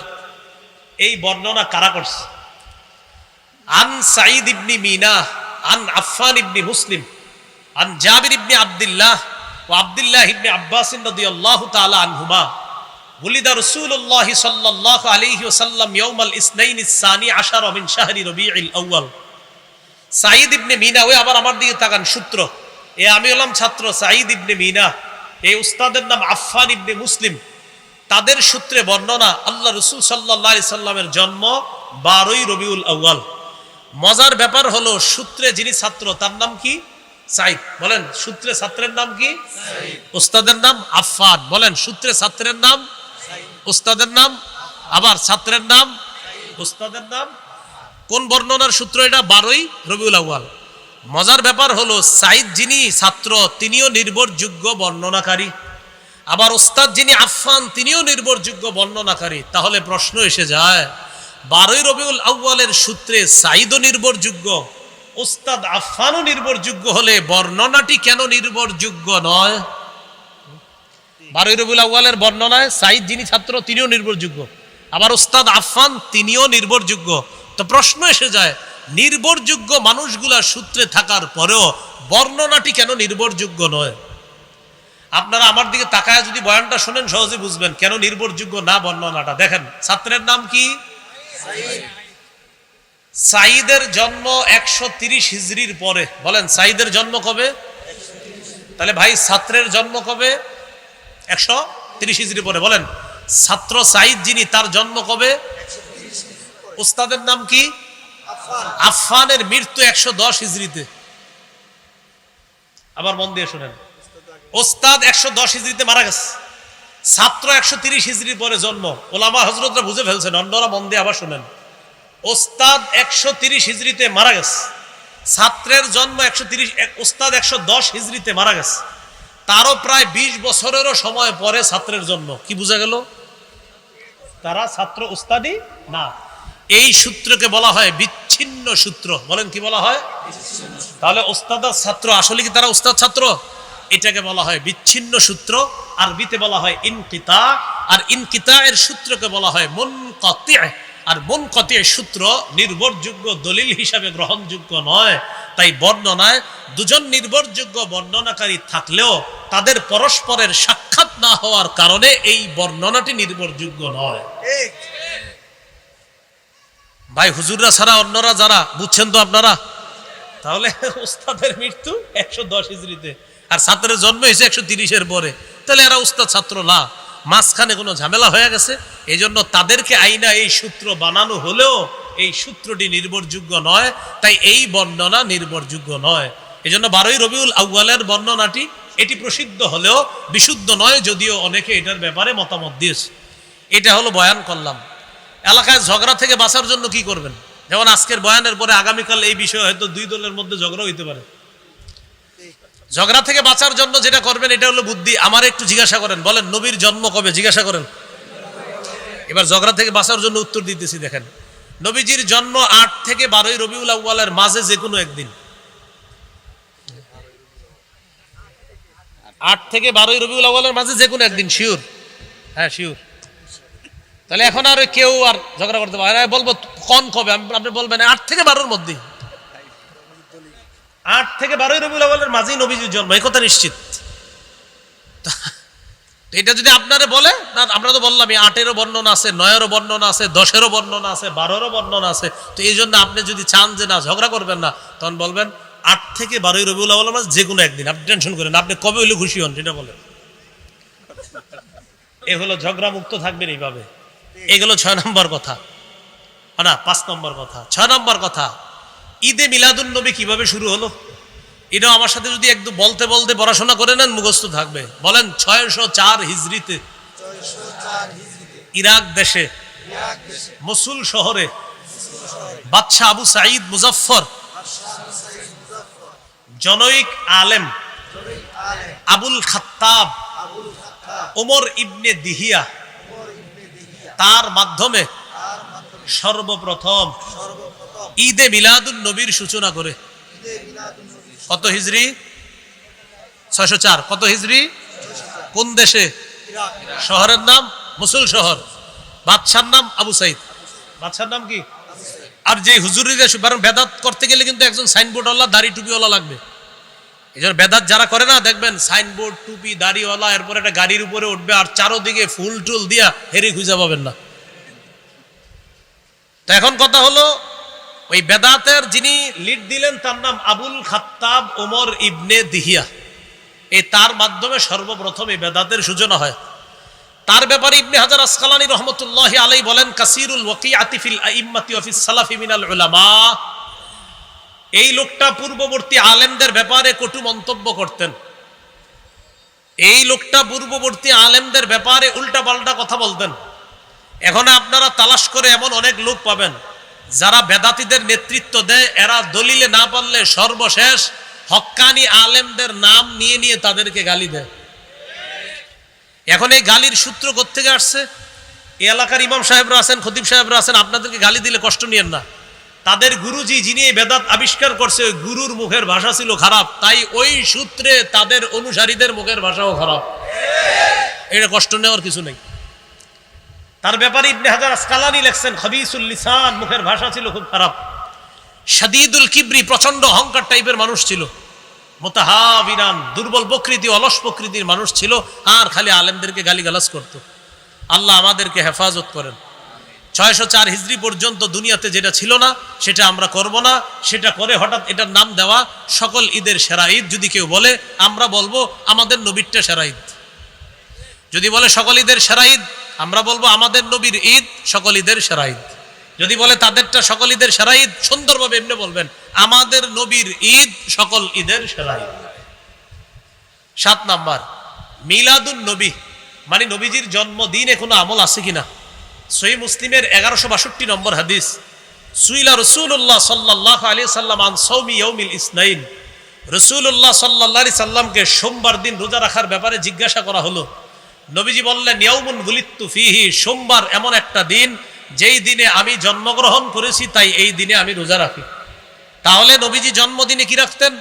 এই বর্ণনা কারা করছে? আন সাঈদ ইবনে মিনা, আন আফফান ইবনে মুসলিম, আন জাবির ইবনে আব্দুল্লাহ ওয়া আব্দুল্লাহ ইবনে আব্বাস রাদিয়াল্লাহু তাআলা আনহুমা, ওলিদা রাসূলুল্লাহ সাল্লাল্লাহু আলাইহি ওয়াসাল্লাম ইয়াউমাল ইসনাইন আস-সানি আশারা মিন শাহরি রবিউল আউয়াল। সাঈদ ইবনে মিনা, ওই আবার আমার দিকে তাকান, সূত্র আমি হলাম ছাত্র সাঈদ ইবনে মিনা, এই উস্তাদের নাম আফফান ইবনে মুসলিম। তাদের সূত্রে বর্ণনা আল্লাহ রাসূল সাল্লাল্লাহু আলাইহি সাল্লামের জন্ম 12ই রবিউল আউয়াল। মজার ব্যাপার হলো সূত্রে যিনি ছাত্র তার নাম কি? সাঈদ। বলেন সূত্রে ছাত্রের নাম কি? উস্তাদের নাম আফফান। বলেন সূত্রে ছাত্রের নাম, উস্তাদের নাম, আবার ছাত্রের নাম, উস্তাদের নাম। কোন বর্ণনার সূত্র এটা? 12ই রবিউল আউয়াল। মজার ব্যাপার হলো সাঈদ যিনি ছাত্র তিনিও নির্ভরযোগ্য বর্ণনাকারী, আবার ওস্তাদ যিনি আফফান তিনিও নির্ভরযোগ্য বর্ণনাকারী। তাহলে প্রশ্ন এসে যায় 12ই রবিউল আউয়ালের সূত্রে সাঈদও নির্ভরযোগ্য, ওস্তাদ আফফানও নির্ভরযোগ্য হলে বর্ণনাটি কেন নির্ভরযোগ্য নয়? 12ই রবিউল আউয়ালের বর্ণনায় সাঈদ যিনি ছাত্র তিনিও নির্ভরযোগ্য, আবার ওস্তাদ আফফান তিনিও নির্ভরযোগ্য। তো প্রশ্ন এসে যায় নির্ভরযোগ্য মানুষগুলা সূত্রে থাকার পরেও বর্ণনাটি কেন নির্ভরযোগ্য নয়? আপনারা আমার দিকে তাকায় যদি বয়ানটা শোনেন সহজে বুঝবেন কেন নির্ভরযোগ্য না বর্ণনাটা। দেখেন ছাত্রের নাম কি? সাঈদের জন্ম 130 হিজরির পরে। বলেন সাঈদের জন্ম কবে? তাহলে ভাই ছাত্রের জন্ম কবে? 130 হিজরি পরে। বলেন ছাত্র সাঈদ যিনি তার জন্ম কবে? উস্তাদের নাম কি? আফফানের মৃত্যু 110 হিজরিতে। আবার মন দিয়ে শুনেন, ওস্তাদ 110 হিজরিতে মারা গেছে, ছাত্র 130 হিজরির পরে জন্ম। ওলামা হযরতরা বুঝে ফেলছেন, অন্যরা মন দিয়ে আবার শুনেন। ওস্তাদ 130 হিজরিতে মারা গেছে, ছাত্রের জন্ম 130, ওস্তাদ 110 হিজরিতে মারা গেছে, তারও প্রায় 20 বছরেরও সময় পরে ছাত্রের জন্ম। কি বোঝা গেল? তারা ছাত্র উস্তাদি না। এই সূত্রকে বলা হয় বিচ্ছিন্ন সূত্র। বলেন কি বলা হয়? তাহলে ওস্তাদ আর ছাত্র আসলে কি তারা উস্তাদ ছাত্র? এটাকে বলা হয় বিচ্ছিন্ন সূত্র, আরবিতে বলা হয় ইনকিতা। আর ইনকিতা এর সূত্রকে বলা হয় মুনকাতি। আর মুনকাতি সূত্র নির্ভরযোগ্য দলিল হিসাবে গ্রহণযোগ্য নয়। তাই বর্ণনায় দুজন নির্ভরযোগ্য বর্ণনাকারী থাকলেও তাদের পরস্পরের সাক্ষাৎ না হওয়ার কারণে এই বর্ণনাটি নির্ভরযোগ্য নয়। ভাই হুজুররা ছাড়া অন্যরা যারা বুঝছেন তো আপনারা? তাহলে উস্তাদের মৃত্যু 110 হিজরিতে আর ছাত্রের জন্ম হয়েছে 130-এর পরে, তাহলে এরা উস্তাদ ছাত্র না। মাঝখানে কোনো ঝামেলা হয়ে গেছে, এই জন্য তাদেরকে আইনা এই সূত্র বানানো হলেও এই সূত্রটি নির্ভরযোগ্য নয়। তাই এই বর্ণনা নির্ভরযোগ্য নয়। এই জন্য 12ই রবিউল আউয়ালের বর্ণনাটি এটি প্রসিদ্ধ হলেও বিশুদ্ধ নয়, যদিও অনেকে এটার ব্যাপারে মতামত দিয়েছে। এটা হলো বয়ান করলাম। এলাকায় ঝগড়া থেকে বাঁচার জন্য কি করবেন? যেমন আজকের বয়ানের পরে আগামীকাল এই বিষয়ে হয়তো দুই দলের মধ্যে ঝগড়া হইতে পারে। ঝগড়া থেকে বাঁচার জন্য যেটা করবেন এটা হলো বুদ্ধি। আমার একটু জিজ্ঞাসা করেন, বলেন নবীর জন্ম কবে? জিজ্ঞাসা করেন। এবার ঝগড়া থেকে বাঁচার জন্য উত্তর দিতেছি। দেখেন নবীজির জন্ম 8 থেকে 12ই রবিউল আউয়ালের মাঝে যে কোনো একদিন। 8 থেকে 12ই রবিউল আউয়ালের মাঝে যে কোনো একদিন, শিওর? হ্যাঁ শিওর। তাহলে এখন আর কেউ আর ঝগড়া করতে পারে না। বলবো কোন কবে, আপনি বলবেন 8 থেকে 12-র মধ্যে। 8 থেকে 12ই রবিউল আউয়ালের মাঝেই নবীজির জন্ম, এই কথা নিশ্চিত। এটা যদি আপনারে বলে, আমরা তো বললাম 8-এরও বর্ণনা আছে, 9-এরও বর্ণনা আছে, 10-এরও বর্ণনা আছে, 12-এরও বর্ণনা আছে। তো এই জন্য আপনি যদি চান যে না ঝগড়া করবেন না, তখন বলবেন 8 থেকে 12ই রবিউল আউয়ালের মাঝে যে কোনো একদিন। আপনি টেনশন করেন, আপনি কবে হইলে খুশি হন সেটা বলেন। এ হলো ঝগড়া মুক্ত থাকবেন এইভাবে। এগুলো 6 নম্বর কথা, না 5 নম্বর কথা। 6 নম্বর কথা, ঈদে মিলাদুন নবী কিভাবে শুরু হলো? এটাও আমার সাথে যদি একদম বলতে বলতে পড়াশোনা করে নেন মুখস্থ থাকবে। বলেন 604 হিজরিতে ইরাক দেশে মসুল শহরে বাদশাহ আবু সাঈদ মুজাফফর, জনৈক আলেম আবুল খাত্তাব ওমর ইবনে দিহিয়া, তার মাধ্যমে সর্বপ্রথম ঈদে মিলাদুন নবীর সূচনা করে। কত হিজরি? 604। কত হিজরি? কোন দেশে? শহরের নাম মসুল শহর, বাদশার নাম আবু সাঈদ। বাদশার নাম কি? আর যে হুজুরিরা বেদাত করতে গেলে কিন্তু একজন সাইনবোর্ডওয়ালা দাড়ি টুপিওয়ালা লাগবে। এই জন্য বেদাত যারা করে না দেখবেন সাইনবোর্ড টুপি দাড়িওয়ালা, এরপর একটা গাড়ির উপরে উঠবে আর চারোদিকে ফুল টুল দিয়া হেরি খুঁজে পাবেন না। তো এখন কথা হলো ওই বেদাতের যিনি লিড দিলেন তার নাম আবুল খাত্তাব ওমর ইবনে দিহিয়া। এই তার মাধ্যমে সর্বপ্রথম এই বেদাতের সূচনা হয়। তার ব্যাপারে ইবনে হাজার আসকালানী রহমতুল্লাহি আলাইহি বলেন, কাসিরুল ওয়াকিআতি ফিল আইম্মাতি ওয়া ফিস সালাফি মিনাল উলামা। এই লোকটা পূর্ববর্তী আলেমদের ব্যাপারে কটু মন্তব্য করতেন। এই লোকটা পূর্ববর্তী আলেমদের ব্যাপারে উল্টাপাল্টা কথা বলতেন। এখন আপনারা তালাশ করে এমন অনেক লোক পাবেন যারা বেদাতীদের নেতৃত্ব দেয়, এরা দলিলে না পারলে সর্বশেষ হক্কানি আলেমদের নাম নিয়ে নিয়ে তাদেরকে গালি দেয়। এখন এই গালির সূত্র কোত্থেকে আসছে? এই এলাকার ইমাম সাহেবরা আছেন, খতিব সাহেবরা আছেন, আপনাদেরকে গালি দিলে কষ্ট নিয়েন না। তাদের গুরুজি যিনি এই বেদাত আবিষ্কার করছে, ওই গুরুর মুখের ভাষা ছিল খারাপ, তাই ওই সূত্রে তাদের অনুসারীদের মুখের ভাষাও খারাপ। এটা কষ্ট নেওয়ার কিছু নেই। তার ব্যাপারে ইবনে হাজার আসকালানী লেখছেন, খবিসুল লিসান, মুখের ভাষা ছিল খুব খারাপ। শাদীদুল কিবরি, প্রচন্ড অহংকার টাইপের মানুষ ছিল। মুতাহাবিরান, দুর্বল প্রকৃতি, অলস প্রকৃতির মানুষ ছিল, আর খালি আলেমদেরকে গালিগালাজ করত। আল্লাহ আমাদেরকে হেফাজত করেন। 604 হিজরি পর্যন্ত দুনিয়াতে যেটা ছিল না সেটা আমরা করব না। সেটা করে হঠাৎ এটার নাম দেওয়া, সকল ঈদের সেরা ঈদ। যদি কেউ বলে, আমরা বলবো আমাদের নবীরটা সেরা ঈদ। যদি বলে সকল ঈদের সেরা ঈদ, আমরা বলবো আমাদের নবীর ঈদ সকল ঈদের সেরা ঈদ। যদি বলে তাদেরটা সকল ঈদের সেরা ঈদ, সুন্দরভাবে এমনি বলবেন আমাদের নবীর ঈদ সকল ঈদের সেরা ঈদ। 7 নাম্বার, মিলাদুন নবী, মানে নবীজির জন্মদিনে কোনো আমল আছে কিনা। সহিহ মুসলিমের 1162 নম্বর হাদিস, সুইলা রাসূলুল্লাহ সাল্লাল্লাহু আলাইহি সাল্লাম আন সাওমি ইয়াউমিল ইসনাইন। রাসূলুল্লাহ সাল্লাল্লাহু আলাইহি সাল্লামকে সোমবার দিন রোজা রাখার ব্যাপারে জিজ্ঞাসা করা হলো। নবীজি বললেন, ইয়াউমুন গুলিততু ফিহি, সোমবার এমন একটা দিন যেই দিনে আমি জন্মগ্রহণ করেছি, তাই এই দিনে আমি রোজা রাখি। তাহলে নবীজি জন্মদিনে কি রাখতেন?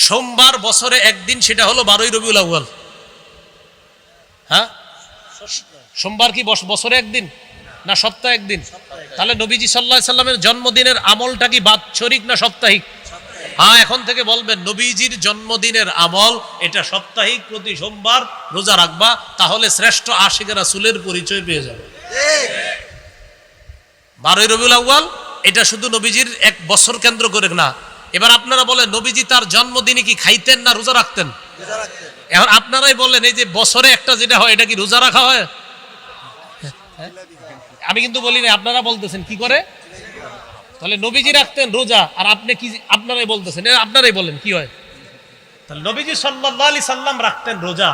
সোমবার, বছরে একদিন, সেটা হলো 12ই রবিউল আউয়াল। হ্যাঁ, সোমবার কি বছরে একদিন না সপ্তাহে একদিন? তাহলে নবীজি সাল্লাল্লাহু আলাইহি সাল্লামের জন্মদিনের আমলটা কি বাৎসরিক না সাপ্তাহিক? হ্যাঁ, এখন থেকে বলবেন নবীজির জন্মদিনের আমল এটা সাপ্তাহিক, প্রতি সোমবার রোজা রাখবা, তাহলে শ্রেষ্ঠ আশিক রাসূলের পরিচয় পেয়ে যাবে। 12ই রবিউল আউয়াল এটা শুধু নবীজির এক বছর কেন্দ্র করে না। এবার আপনারা বলেন, নবীজি তার জন্মদিনে কি খাইতেন না রোজা রাখতেন? এখন আপনারাই বলেন, এই যে বছরে একটা যেটা হয়, এটা কি রোজা রাখা হয়? আমি কিন্তু বলি না, আপনারা বলতেছেন কি করে। তাহলে নবীজি রাখতেন রোজা, আর আপনি কি আপনারাই বলতেছেন, আপনারাই বলেন কি হয়। তাহলে নবীজি সাল্লাল্লাহু আলাইহি সাল্লাম রাখতেন রোজা,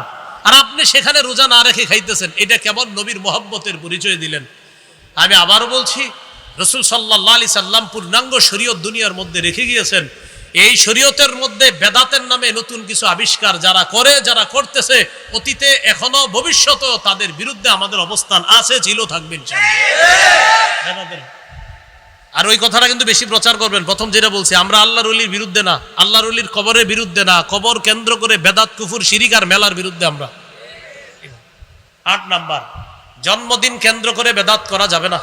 আর আপনি সেখানে রোজা না রেখে খাইতেছেন, এটা কেমন নবীর মহব্বতের পরিচয় দিলেন। আমি আবারও বলছি, রাসূল সাল্লাল্লাহু আলাইহি সাল্লাম পূর্ণাঙ্গ শরীয়ত দুনিয়ার মধ্যে রেখে গিয়েছেন। এই শরীয়তের মধ্যে বেদাতের নামে নতুন কিছু আবিষ্কার যারা করে, যারা করতেছে, অতীতে এখনো ভবিষ্যতেও তাদের বিরুদ্ধে আমাদের অবস্থান আছে, ছিল, থাকবে ইনশাআল্লাহ। আর ওই কথাটা কিন্তু বেশি প্রচার করবেন। প্রথম যেটা বলছি, আমরা আল্লাহর ওলির বিরুদ্ধে না, আল্লাহর ওলির কবরের বিরুদ্ধে না, কবর কেন্দ্র করে বেদাত, কুফর, শিরিক আর মেলার বিরুদ্ধে আমরা। 8 নাম্বার, জন্মদিন কেন্দ্র করে বেদাত করা যাবে না।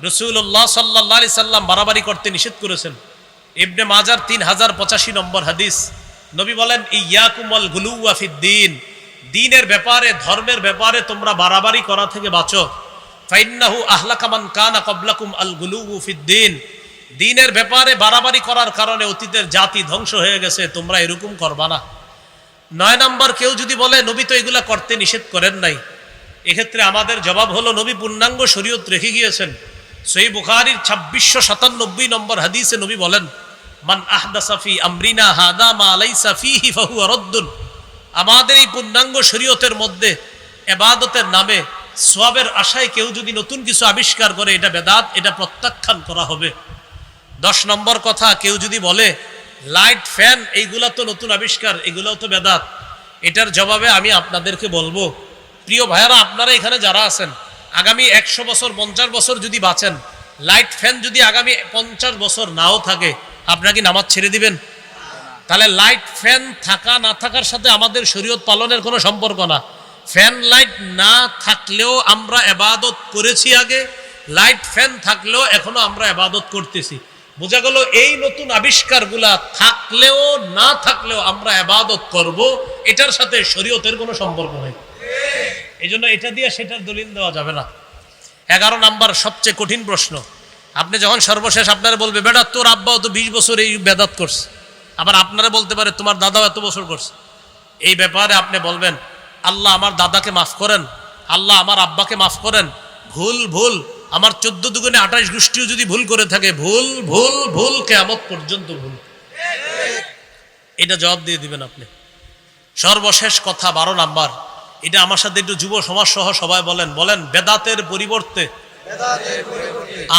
রাসূলুল্লাহ সাল্লাল্লাহু আলাইহি সাল্লাম বাড়াবাড়ি করতে নিষেধ করেছেন। ইবনে মাজার 3085 নম্বর হাদিস, নবী বলেন, ইয়াকুম আল গুলুওয়া ফিদ্দিন, দ্বীনের ব্যাপারে, ধর্মের ব্যাপারে তোমরা বাড়াবাড়ি করা থেকে বাঁচো। ফাইন্নাহু আহলাকা মান কানা ক্বাবলাকুম আল গুলুউ ফিদ্দিন, দ্বীনের ব্যাপারে বাড়াবাড়ি করার কারণে অতীতের জাতি ধ্বংস হয়ে গেছে, তোমরা এরকম করবা না। 9 নাম্বার, কেউ যদি বলে নবী তো এগুলা করতে নিষেধ করেন নাই, এক্ষেত্রে আমাদের জবাব হলো, নবী পূর্ণাঙ্গ শরীয়ত রেখে গিয়েছেন। সহিহ বুখারীর 2697 নম্বর হাদিসে নবী বলেন, মান আহদাসা ফি আমরিনা হাদা মা লাইসা ফিহি ফাহুয়া রাদ্দুন, আমাদের এই পূর্ণাঙ্গ শরীয়তের মধ্যে ইবাদতের নামে সওয়াবের আশায় কেউ যদি নতুন কিছু আবিষ্কার করে, এটা বেদাত, এটা প্রত্যাখ্যান করা হবে। 10 নম্বর কথা, কেউ যদি বলে লাইট, ফ্যান এইগুলা তো নতুন আবিষ্কার, এগুলাও তো বেদাত, এটার জবাবে আমি আপনাদেরকে বলবো, প্রিয় ভাইয়ারা, আপনারা এখানে যারা আছেন, আগামী 100 বছর 50 বছর যদি বাঁচেন, লাইট ফ্যান যদি আগামী 50 বছর নাও থাকে, আপনারা কি নামাজ ছেড়ে দিবেন? তাহলে লাইট ফ্যান থাকা না থাকার সাথে আমাদের শরীয়ত পালনের কোনো সম্পর্ক না। ফ্যান লাইট না থাকলেও আমরা ইবাদত করেছি আগে, লাইট ফ্যান থাকলেও এখনো আমরা ইবাদত করতেছি। বোঝা গেল, এই নতুন আবিষ্কারগুলা থাকলেও না থাকলেও আমরা ইবাদত করব, এটার সাথে শরীয়তের কোনো সম্পর্ক নেই। এই জন্য এটা দিয়ে সেটার দলিল দেওয়া যাবে না। 11 নাম্বার, সবচেয়ে কঠিন প্রশ্ন, আপনি যখন সর্বশেষ আপনারা বলবে বেটা তোর আব্বাও তো 20 বছর এই বেদাত করছে, আবার আপনারা বলতে পারে তোমার দাদাও এত বছর করছে, এই ব্যাপারে আপনি বলবেন আল্লাহ আমার দাদাকে মাফ করেন, আল্লাহ আমার আব্বাকে মাফ করেন, ভুল ভুল আমার 14 দুগুণে 28 গোষ্ঠীও যদি ভুল করে থাকে, ভুল ভুল ভুল কিয়ামত পর্যন্ত ভুল। এটা জবাব দিয়ে দিবেন আপনি। সর্বশেষ কথা 12 নাম্বার, এটা আমার সাথে একটু যুব সমাজ সহ সবাই বলেন, বলেন বেদাতের পরিবর্তে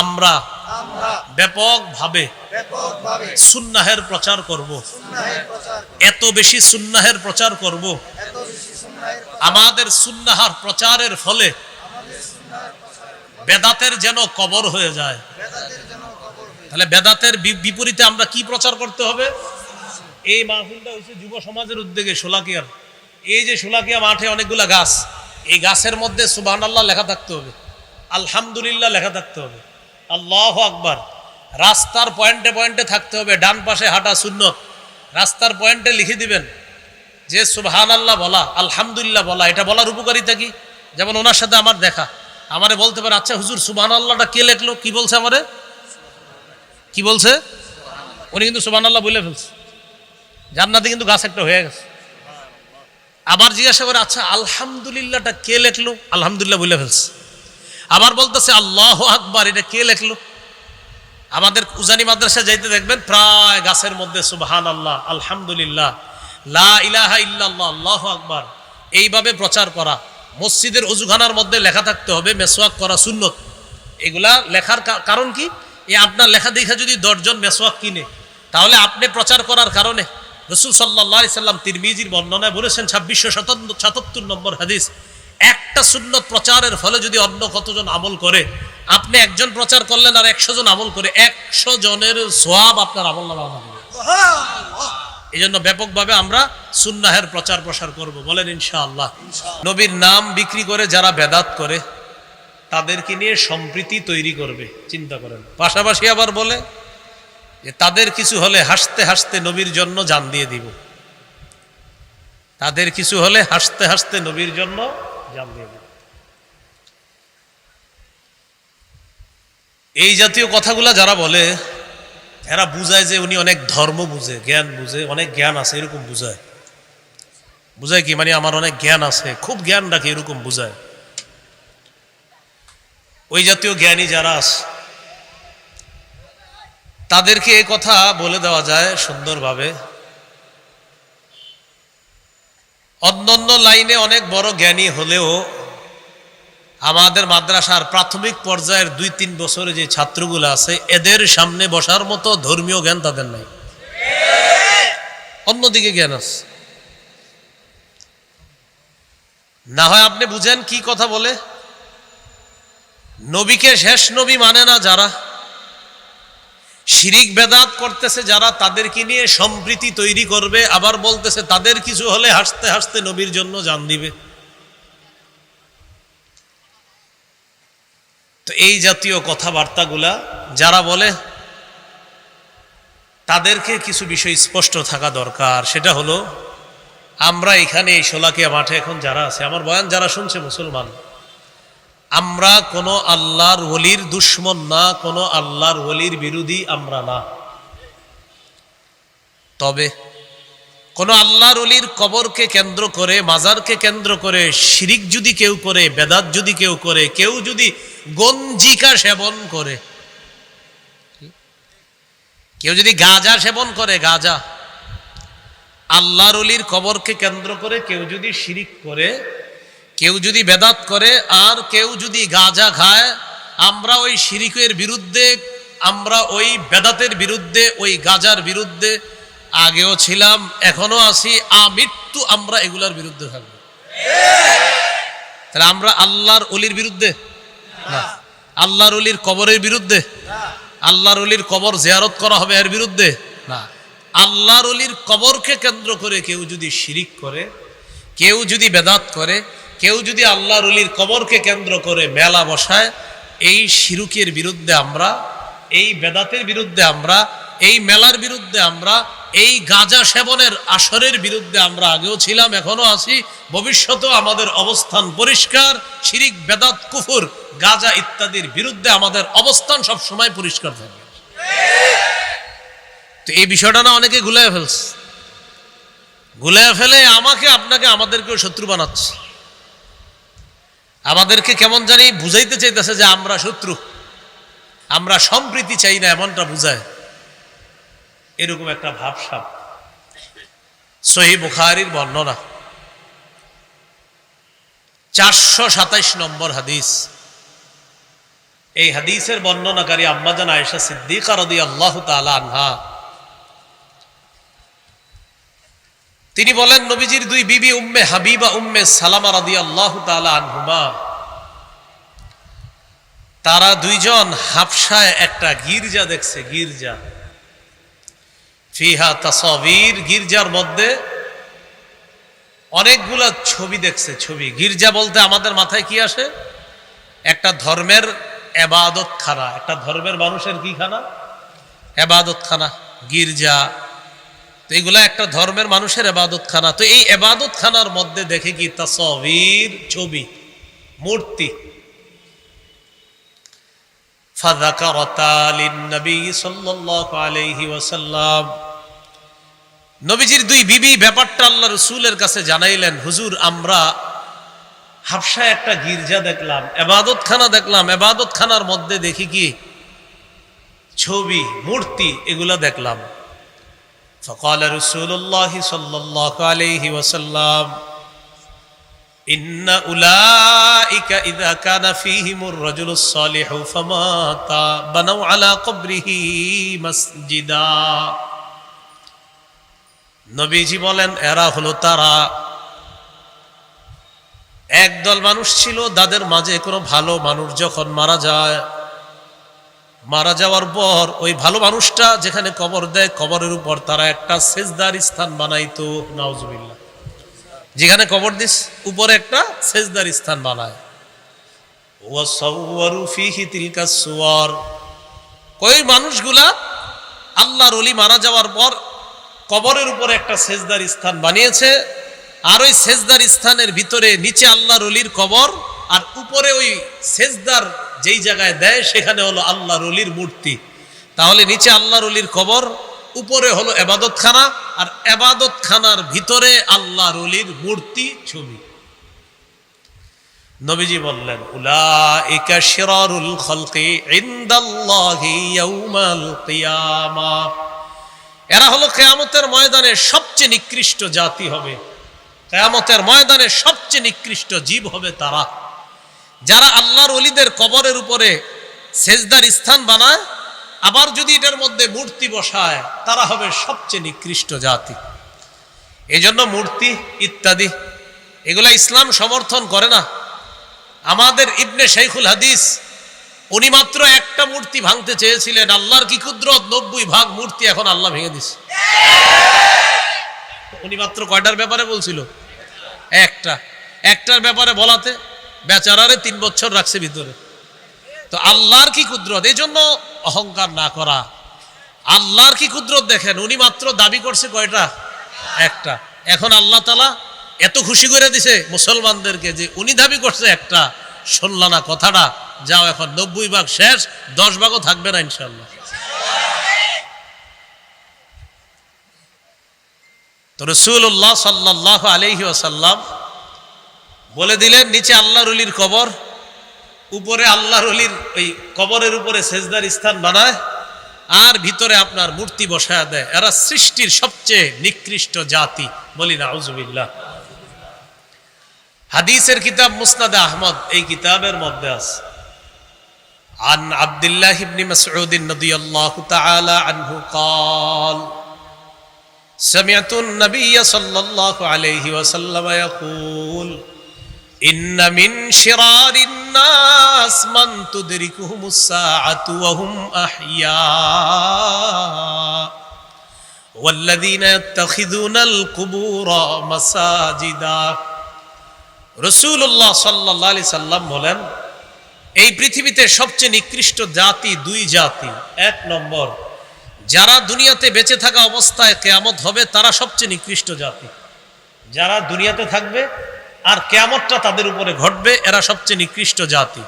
আমরা ব্যাপকভাবে সুন্নাহের প্রচার করব। এত বেশি সুন্নাহের প্রচার করব, আমাদের সুন্নাহার প্রচারের ফলে বেদাতের যেন কবর হয়ে যায়। তাহলে বেদাতের বিপরীতে আমরা কি প্রচার করতে হবে? এই মাহফিলটা হচ্ছে যুব সমাজের উদ্যোগে শোলাকিয়ার। এই যে শোলাকিয়া মাঠে অনেকগুলা গাছ, এই গাছের মধ্যে সুবহানাল্লাহ লেখা থাকতে হবে, আলহামদুলিল্লাহ লেখা থাকতে হবে, আল্লাহু আকবার। রাস্তার পয়েন্টে পয়েন্টে থাকতে হবে, ডান পাশে হাঁটা সুন্নত। রাস্তার পয়েন্টে লিখে দিবেন যে সুবহানাল্লাহ বলা, আলহামদুলিল্লাহ বলা। এটা বলার উপকারিতা কি? যেমন ওনার সাথে আমার দেখা, আমারে বলতে পারে আচ্ছা হুজুর সুবহানাল্লাহটা কে লেখলো? কি বলছে আমারে? কি বলছে? উনি কিন্তু সুবহানাল্লাহ বলে ফেলছে, জান্নাতে কিন্তু গাছ একটা হয়ে গেছে। আবার জিজ্ঞাসা করে আচ্ছা আলহামদুলিল্লাহটা কে লেখলো? আলহামদুলিল্লাহ বলে ফেলছে। আবার বলতেছে আল্লাহু আকবার, এটা কে লেখলো? আমাদের উজানি মাদ্রাসা যাইতে দেখবেন প্রায় গাছের মধ্যে সুবহানাল্লাহ, আলহামদুলিল্লাহ, লা ইলাহা ইল্লাল্লাহ, আল্লাহু আকবার, এইভাবে প্রচার করা। মসজিদের ওযুখানার মধ্যে লেখা থাকতে হবে মেসওয়াক করা সুন্নত। এগুলা লেখার কারণ কি? এই আপনার লেখা দেখা যদি 10 জন মেসওয়াক কিনে, তাহলে আপনি প্রচার করার কারণে রাসূল সাল্লাল্লাহু আলাইহি সাল্লাম তিরমিজির বর্ণনায় বলেছেন 2677 নম্বর হাদিস, একটা সুন্নত প্রচারের ফলে যদি অন্য কতজন আমল করে, আপনি একজন প্রচার করলেন আর 100 জন আমল করে, 100 জনের সওয়াব আপনার আমলনামায় হবে। এই জন্য ব্যাপকভাবে আমরা সুন্নাহের প্রচার প্রসার করব, বলেন ইনশাআল্লাহ। নবীর নাম বিক্রি করে যারা বেদাত করে তাদেরকে নিয়ে সম্প্রীতি তৈরি করবে, চিন্তা করেন। পাশাপাশি আবার বলে যে তাদের কিছু হলে হাসতে হাসতে নবীর জন্য জান দিয়ে দিব। তাদের কিছু হলে হাসতে হাসতে নবীর জন্য জান দিয়ে দিব। এই জাতীয় কথাগুলা যারা বলে, এরা বুঝায় যে উনি অনেক ধর্ম বুঝে, জ্ঞান বুঝে, অনেক জ্ঞান আছে, এরকম বুঝায়। বুঝায় কি মানে আমার অনেক জ্ঞান আছে, খুব জ্ঞান রাখে, এরকম বুঝায়। ওই জাতীয় জ্ঞানী যারা আছে তাদেরকে এই কথা বলে দেওয়া যায় সুন্দরভাবে। অন্যান্য লাইনে অনেক বড় জ্ঞানী হলেও আমাদের মাদ্রাসার প্রাথমিক পর্যায়ের 2-3 বছরে যে ছাত্রগুলো আছে, এদের সামনে বসার মতো ধর্মীয় জ্ঞান তাদের নাই। অন্যদিকে জ্ঞান আছে। না হয় আপনি বুঝেন কি কথা বলে। নবীকে শেষ নবী মানে না যারা, শিরিক বেদাত করতেছে যারা, তাদেরকে নিয়ে সম্প্রীতি তৈরি করবে, আবার বলতেছে তাদের কিছু হলে হাসতে হাসতে নবীর জন্য জান দিবে। তো এই জাতীয় কথাবার্তাগুলা যারা বলে তাদেরকে কিছু বিষয় স্পষ্ট থাকা দরকার। সেটা হলো, আমরা এখানে এই শোলাকিয়া মাঠে এখন যারা আছে, আমার বয়ান যারা শুনছে মুসলমান, আমরা কোনো আল্লাহর ওলির দুশ্মন না, কোনো আল্লাহর ওলির বিরোধী আমরা না। তবে কোনো আল্লাহর ওলির কবরকে কেন্দ্র করে, মাজারকে কেন্দ্র করে শিরিক যদি কেউ করে, বেদাত যদি কেউ করে, কেউ যদি গঞ্জিকা সেবন করে, কেউ যদি গাঁজা সেবন করে, গাঁজা, আল্লাহর ওলির কবরকে কেন্দ্র করে কেউ যদি শিরিক করে, কেউ যদি বেদাত করে, আর কেউ যদি গাঁজা খায়, আমরা ওই শিরিকের বিরুদ্ধে, আমরা ওই বেদাতের বিরুদ্ধে, ওই গাঁজার বিরুদ্ধে আগেও ছিলাম, এখনো আছি, আমৃত্যু আমরা এগুলার বিরুদ্ধে থাকবো। তাহলে আমরা আল্লাহর ওলির বিরুদ্ধে না, আল্লাহর ওলির কবরের বিরুদ্ধে, আল্লাহর ওলির কবর জিয়ারত করা হবে এর বিরুদ্ধে না। আল্লাহর ওলির কবরকে কেন্দ্র করে কেউ যদি শিরিক করে, কেউ যদি বেদাত করে, কেউ যদি আল্লাহর ওলির কবরকে কেন্দ্র করে মেলা বসায়, এই শিরকের বিরুদ্ধে আমরা, এই বেদাতের বিরুদ্ধে আমরা, এই মেলার বিরুদ্ধে আমরা এই গাঁজা সেবনের আসরের বিরুদ্ধে আমরা আগেও ছিলাম, এখনো আছি, ভবিষ্যতেও আমাদের অবস্থান পরিষ্কার। শিরিক, বেদাত, কুফর, গাঁজা ইত্যাদির বিরুদ্ধে আমাদের অবস্থান সব সময় পরিষ্কার থাকবে। তো এই বিষয়টা না অনেকে গুলায় ফেলছে, গুলায় ফেলে আমাকে, আপনাকে, আমাদেরকেও শত্রু বানাচ্ছে। আমাদেরকে কেমন জানি বুঝাইতে চাইতেছে যে আমরা শত্রু, আমরা সম্প্রীতি চাই না, এমনটা বুঝায়। এরকম একটা ভাবসাব। সহিহ বুখারীর বর্ণনা 427 নম্বর হাদিস। এই হাদিসের বর্ণনাকারী আম্মাজান আয়েশা সিদ্দিকা রাদিয়াল্লাহু তাআলা আনহা, তিনি বলেন নবীজির দুই বিবি উম্মে হাবিবা, উম্মে সালামা রাদিয়াল্লাহু তাআলা আনহুমা, তারা দুইজন হাবশায় একটা গির্জা দেখছে। গির্জা, ফিহা তাসাবির, গির্জার মধ্যে অনেকগুলা ছবি দেখছে। ছবি, গির্জা বলতে আমাদের মাথায় কি আসে? একটা ধর্মের এবাদতখানা, একটা ধর্মের মানুষের কি খানা? এবাদতখানা, গির্জা। তো এইগুলা একটা ধর্মের মানুষের এবাদতখানা। তো এই এবাদতখানার মধ্যে দেখে কি? তাসাবির, ছবি, মূর্তি। ফাযাকারাতা লিন-নবী সাল্লাল্লাহু আলাইহি ওয়াসাল্লাম, নবীজির দুই বিবি ব্যাপারটা আল্লাহ রাসূলের কাছে জানাইলেন, হুজুর আমরা হাবশায় একটা গির্জা দেখলাম, এবাদতখানা দেখলাম, এবাদতখানার মধ্যে দেখি কি? ছবি, মূর্তি, এগুলা দেখলাম। فقال رسول الله صلى الله عليه وسلم إن أولئك إذا كان فيهم الرجل الصالح فمات بنوا على قبره مسجدا। নবীজি বলেন এরা হলো তারা, একদল মানুষ ছিল, তাদের মাঝে কোনো ভালো মানুষ যখন মারা যায়, মারা যাওয়ার পর ওই ভালো মানুষটা যেখানে কবর দেয়, কবরের উপর তারা একটা সেজদার স্থান বানাইতো। নাউজুবিল্লাহ। যেখানে কবর দিস উপরে একটা সেজদার স্থান বানায়। ওয়াসাওয়ারু ফিহি তিলকা সুওয়ার, ওই মানুষগুলা আল্লাহর ওলি মারা যাওয়ার পর কবরের উপরে একটা সেজদার স্থান বানিয়েছে, আর ওই সেজদার স্থানের ভিতরে নিচে আল্লাহর ওলির কবর, আর উপরে ওই সেজদার যেই জায়গায় দেয় সেখানে হলো আল্লাহর ওলির মূর্তি। তাহলে নিচে আল্লাহর ওলির কবর, উপরে হলো এবাদতখানা, আর এবাদতখানার ভিতরে আল্লাহর ওলির মূর্তি, ছবি। নবীজি বললেন উলাইকা শিরারুল খালকি ইনদাল্লাহি ইয়াউমাল কিয়ামাহ, এরা হলো কিয়ামতের ময়দানে সবচেয়ে নিকৃষ্ট জাতি হবে। কিয়ামতের ময়দানে সবচেয়ে নিকৃষ্ট জীব হবে তারা, যারা আল্লাহর ওলিদের কবরের উপরে সেজদার স্থান বানায়, আবার যদি এটার মধ্যে মূর্তি বসায়, তারা হবে সবচেয়ে নিকৃষ্ট জাতি। এজন্য মূর্তি ইত্যাদি এগুলা ইসলাম সমর্থন করে না। আমাদের ইবনে শাইখুল হাদিস, উনি মাত্র একটা মূর্তি ভাঙতে চেয়েছিলেন, আল্লাহর কি কুদরত, 90 ভাগ মূর্তি এখন আল্লাহ ভেঙে দিছে। উনি মাত্র কয়টার ব্যাপারে বলছিল? একটার ব্যাপারে বলাতে বেচারারে 3 বছর রাখছে ভিতরে। তো আল্লাহর কি কুদরত, এই জন্য অহংকার না করা। আল্লাহর কি কুদরত দেখেন, উনি মাত্র দাবি করছে কয়টা? একটা। এখন আল্লাহ তাআলা এত খুশি করে দিছে মুসলমানদেরকে যে উনি দাবি করছে একটা, শুনলা না কথাটা, যাও এখন 90 ভাগ শেষ, 10 ভাগও থাকবে না ইনশাআল্লাহ। তো রাসূলুল্লাহ সাল্লাল্লাহু আলাইহি ওয়াসাল্লাম বলে দিলেন নিচে আল্লাহর ওলির কবর, উপরে আল্লাহর ওলির ওই কবরের উপরে সেজদার স্থান বানায়, আর ভিতরে আপনার মূর্তি বসায় দেয়। এরা সৃষ্টির সবচেয়ে নিকৃষ্ট জাতি, বলি নাউজুবিল্লাহ। হাদিসের কিতাব মুসনাদ আহমদ, এই কিতাবের মধ্যে আছে আন আব্দুল্লাহ ইবনে মাসউদ রাদিয়াল্লাহু তাআলা আনহু قال سمعت النبي صلى الله عليه وسلم يقول إن من شرار الناس من تدركهم الساعة وهم أحياء والذين يتخذون القبور مساجدا। রাসূলুল্লাহ সাল্লাল্লাহু আলাইহি সাল্লাম বলেন, এই পৃথিবীতে সবচেয়ে নিকৃষ্ট জাতি 2 জাতি। 1 নম্বর, যারা দুনিয়াতে বেঁচে থাকা অবস্থায় কিয়ামত হবে তারা সবচেয়ে নিকৃষ্ট জাতি। যারা দুনিয়াতে থাকবে আর কিয়ামতটা তাদের উপরে ঘটবে এরা সবচেয়ে নিকৃষ্ট জাতি।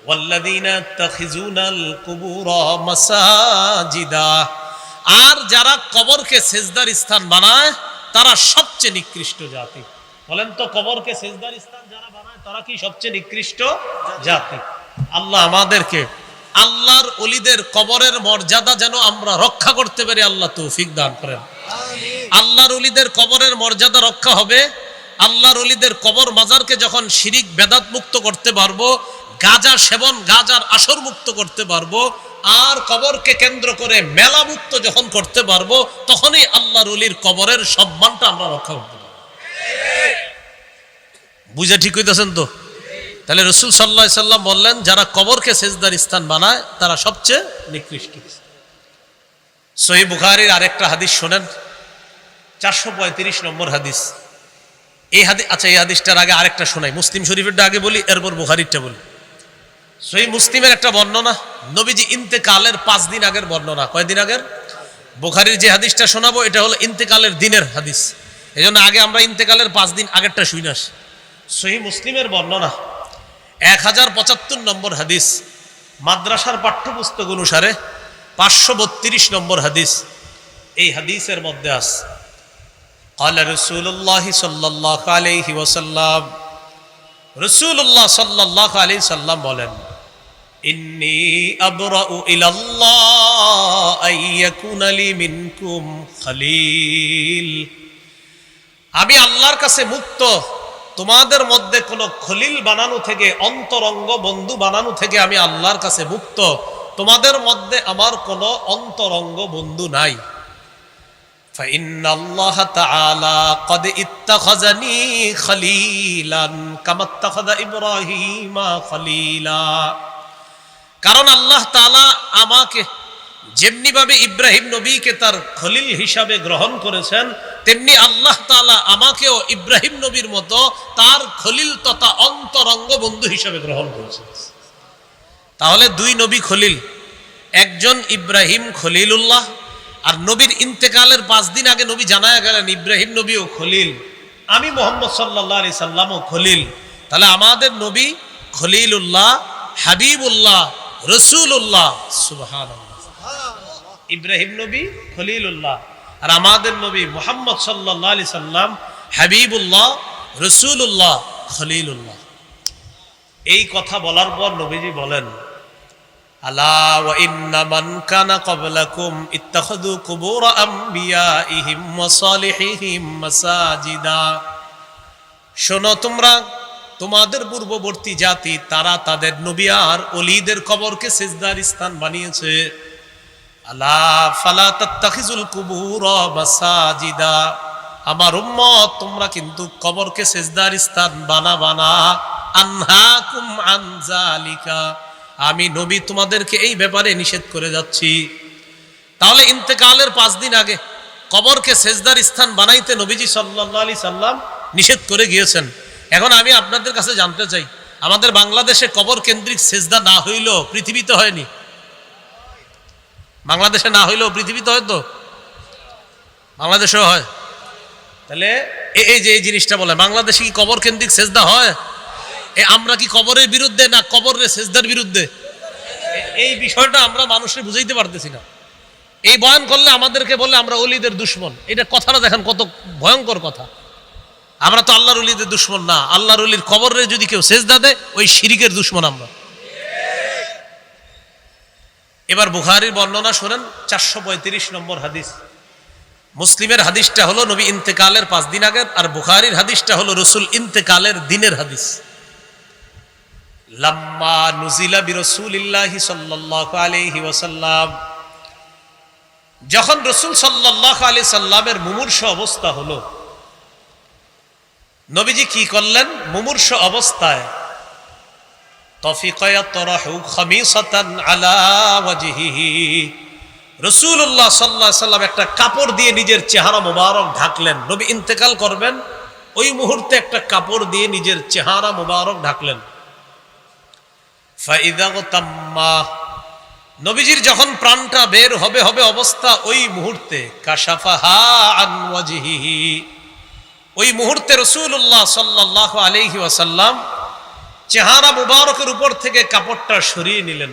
ওয়াল্লাযীনা ইত্তাখিযুনাল কুবুরা মাসাজিদা, আর যারা কবরকে সেজদার স্থান বানায় তারা সবচেয়ে নিকৃষ্ট জাতি। বলেন তো, কবরকে সেজদার স্থান যারা বানায় তারা কি সবচেয়ে নিকৃষ্ট জাতি? আল্লাহ আমাদেরকে আল্লাহর ওলিদের কবরের মর্যাদা যেন আমরা রক্ষা করতে পারি, আল্লাহ তৌফিক দান করেন। আল্লাহর ওলিদের কবরের মর্যাদা রক্ষা হবে। আল্লাহর ওলিদের কবর মাজারকে যখন শিরিক বেদাত মুক্ত করতে পারবো, গাঁজা সেবন গাঁজার আসর মুক্ত করতে পারবো, আর কবরকে কেন্দ্র করে মেলা মুক্ত যখন করতে পারবো, তখনই আল্লাহর ওলির কবরের সম্মানটা আমরা রক্ষা করতে পারবো। বুঝে ঠিক হইতেছেন তো? তাহলে রাসূল সাল্লাল্লাহু আলাইহি সাল্লাম বললেন, যারা কবরকে সেজদার স্থান বানায় তারা সবচেয়ে নিকৃষ্ট। সহিহ বুখারীর আরেকটা হাদিস শোনেন, 435 নম্বর হাদিস। এই হাদিস, আচ্ছা এই হাদিসটার আগে আরেকটা শোনাই, মুসলিম শরীফেরটা আগে বলি, এরপর বুখারীরটা বলি। সহিহ মুসলিমের একটা বর্ণনা, নবীজি ইন্তেকালের 5 দিন আগের বর্ণনা। কয়দিন আগের? বুখারীর যে হাদিসটা শোনাবো এটা হলো ইন্তেকালের দিনের হাদিস, এজন্য আগে আমরা ইন্তেকালের 5 দিন আগেরটা শুনে আসি। সহিহ মুসলিমের বর্ণনা 1075 নম্বর হাদিস, মাদ্রাসার পাঠ্যপুস্তক অনুসারে 532 নম্বর হাদিস। এই হাদিসের মধ্যে আছে, قال رسول الله صلى الله عليه وسلم, রাসূলুল্লাহ সাল্লাল্লাহু আলাইহি সাল্লাম বলেন, ইন্নী আবরাউ ইলাল্লাহ আইয়াকুনা লি মিনকুম খলিল, আমি আল্লাহর কাছে মুক্ত তোমাদের মধ্যে কোনো খলিল বানানো থেকে, অন্তরঙ্গ বন্ধু বানানো থেকে আমি আল্লাহর কাছে মুক্ত। তোমাদের মধ্যে আমার কোনো অন্তরঙ্গ বন্ধু নাই। فإن الله تعالى قد اتخذني خليلا كما اتخذ إبراهيم خليلا, কারণ আল্লাহ তাআলা আমাকে যেমনি ভাবে ইব্রাহিম নবীকে তার খলিল হিসাবে গ্রহণ করেছেন, তেমনি আল্লাহ তাআলা আমাকেও ইব্রাহিম নবীর মতো তার খলিল তথা অন্তরঙ্গ বন্ধু হিসাবে গ্রহণ করেছেন। তাহলে 2 নবী খলিল, একজন ইব্রাহিম খলিলুল্লাহ, আর নবীর ইন্তেকালের 5 দিন আগে নবী জানায়া গেলেন ইব্রাহিম নবীও খলিল, আমি মুহাম্মদ সাল্লাল্লাহু আলাইহি সাল্লামও খলিল। তাহলে আমাদের নবী খলিলুল্লাহ, হাবিবুল্লাহ, রাসূলুল্লাহ। সুবহানাল্লাহ। ইব্রাহিম নবী খলিলুল্লাহ, আর আমাদের নবী মুহাম্মদ সাল্লাল্লাহু আলাইহি সাল্লাম হাবিবুল্লাহ, রাসূলুল্লাহ, খলিলুল্লাহ। এই কথা বলার পর নবীজি বলেন, আলা ওয়া ইন্না মান কানা ক্বাবলাকুম ইত্তাখাযু কুবুর আমবিয়াইহিম ওয়া সালিহিহিম মাসাজিদা, শোনো তোমরা, তোমাদের পূর্ববর্তী জাতি তারা তাদের নবী আর ওলিদের কবরকে সিজদার স্থান বানিয়েছে। আলা ফালা তাত্তাখিজুল কুবুর মাসাজিদা, আমার উম্মত তোমরা কিন্তু কবরকে সিজদার স্থান বানাবা না। আনহাকুম আন যালিকা, আমি নবী তোমাদেরকে এই ব্যাপারে নিষেধ করে যাচ্ছি। তাহলে ইন্তেকালের 5 দিন আগে কবরকে সেজদার স্থান বানাইতে নবীজি সাল্লাল্লাহু আলাইহি সাল্লাম নিষেধ করে গিয়েছেন। এখন আমি আপনাদের কাছে জানতে চাই, আমাদের বাংলাদেশে কবর কেন্দ্রিক সেজদা না হইলেও পৃথিবীতে হয়নি? বাংলাদেশে না হইলেও পৃথিবীতে হয়তো বাংলাদেশেও হয়। তাহলে এই যে এই জিনিসটা বলে, বাংলাদেশে কি কবর কেন্দ্রিক সেজদা হয়? আমরা কি কবরের বিরুদ্ধে না কবরের সেজদার বিরুদ্ধে? এই বিষয়টা আমরা মানুষের বুঝাইতে পারতেছি না। এই বয়ান করলে আমাদেরকে বলে আমরা ওলিদের দুশমন। এটা কথাটা দেখেন কত ভয়ঙ্কর কথা। আমরা তো আল্লাহর ওলিদের দুশমন না, আল্লাহর ওলির কবরে যদি কেউ সেজদা দেয় ওই শিরিকের দুশমন আমরা। এবার বুখারীর বর্ণনা শোনেন, 435 নম্বর হাদিস। মুসলিমের হাদিসটা হলো নবী ইন্তেকালের 5 দিন আগের, আর বুখারীর হাদিসটা হলো রাসূল ইন্তেকালের দিনের হাদিস। লাম্মা নুজিলা বিরাসূলিল্লাহি সাল্লাল্লাহু আলাইহি ওয়াসাল্লাম, যখন রাসূল সাল্লাল্লাহু আলাইহি সাল্লামের মুমূর্ষ অবস্থা হলো, নবীজি কি করলেন? মুমূর্ষ অবস্থায় তাফিকা ইয়াতরাহু খামিসাতান আলা ওয়াজহিহি, রাসূলুল্লাহ সাল্লাল্লাহু আলাইহি সাল্লাম একটা কাপড় দিয়ে নিজের চেহারা মোবারক ঢাকলেন। নবী ইন্তেকাল করবেন ওই মুহূর্তে একটা কাপড় দিয়ে নিজের চেহারা মোবারক ঢাকলেন। ফাইদা তাম্মা, নবীজির যখন প্রাণটা বের হবে হবে অবস্থা, ওই মুহূর্তে কাশাফাহা আন ওয়াজহিহি, ওই মুহূর্তে রাসূলুল্লাহ সাল্লাল্লাহু আলাইহি ওয়াসাল্লাম চেহারা মুবারকের উপর থেকে কাপড়টা সরিয়ে নিলেন।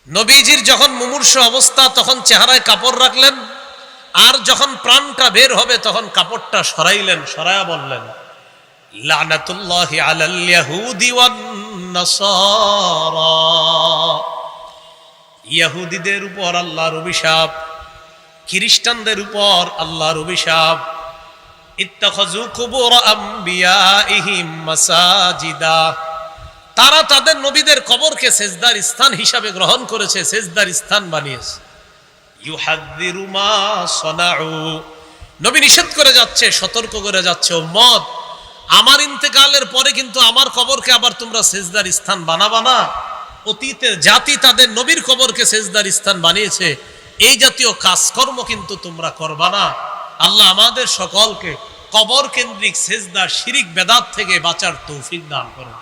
নবীজির যখন মুমূর্ষ অবস্থা তখন চেহারায় কাপড় রাখলেন, আর যখন প্রাণটা বের হবে তখন কাপড়টা সরাইলেন, সরায়া বললেন লানাতুল্লাহি আলাল ইয়াহুদি ওয়ান নাসারা, ইহুদিদের উপর আল্লাহর অভিশাপ, খ্রিস্টানদের উপর আল্লাহর অভিশাপ। ইত্তাখাযু কুবুর আমবিয়াইহিম মাসাজিদা, তারা তাদের নবীদের কবরকে সেজদার স্থান হিসাবে গ্রহণ করেছে, সেজদার স্থান বানিয়েছে। ইউহাযযিরু মা সানাউ, নবী নিষেধ করে যাচ্ছে, সতর্ক করে যাচ্ছে, উম্মত আমার ইন্তেকালের পরে কিন্তু আমার কবরকে আবার তোমরা সেজদার স্থান বানাবা না। অতীতের জাতি তাদের নবীর কবরকে সেজদার স্থান বানিয়েছে, এই জাতীয় কাজকর্ম কিন্তু তোমরা করবা না। আল্লাহ আমাদের সকলকে কবর কেন্দ্রিক সেজদা, শিরিক, বেদাত থেকে বাঁচার তৌফিক দান করুন।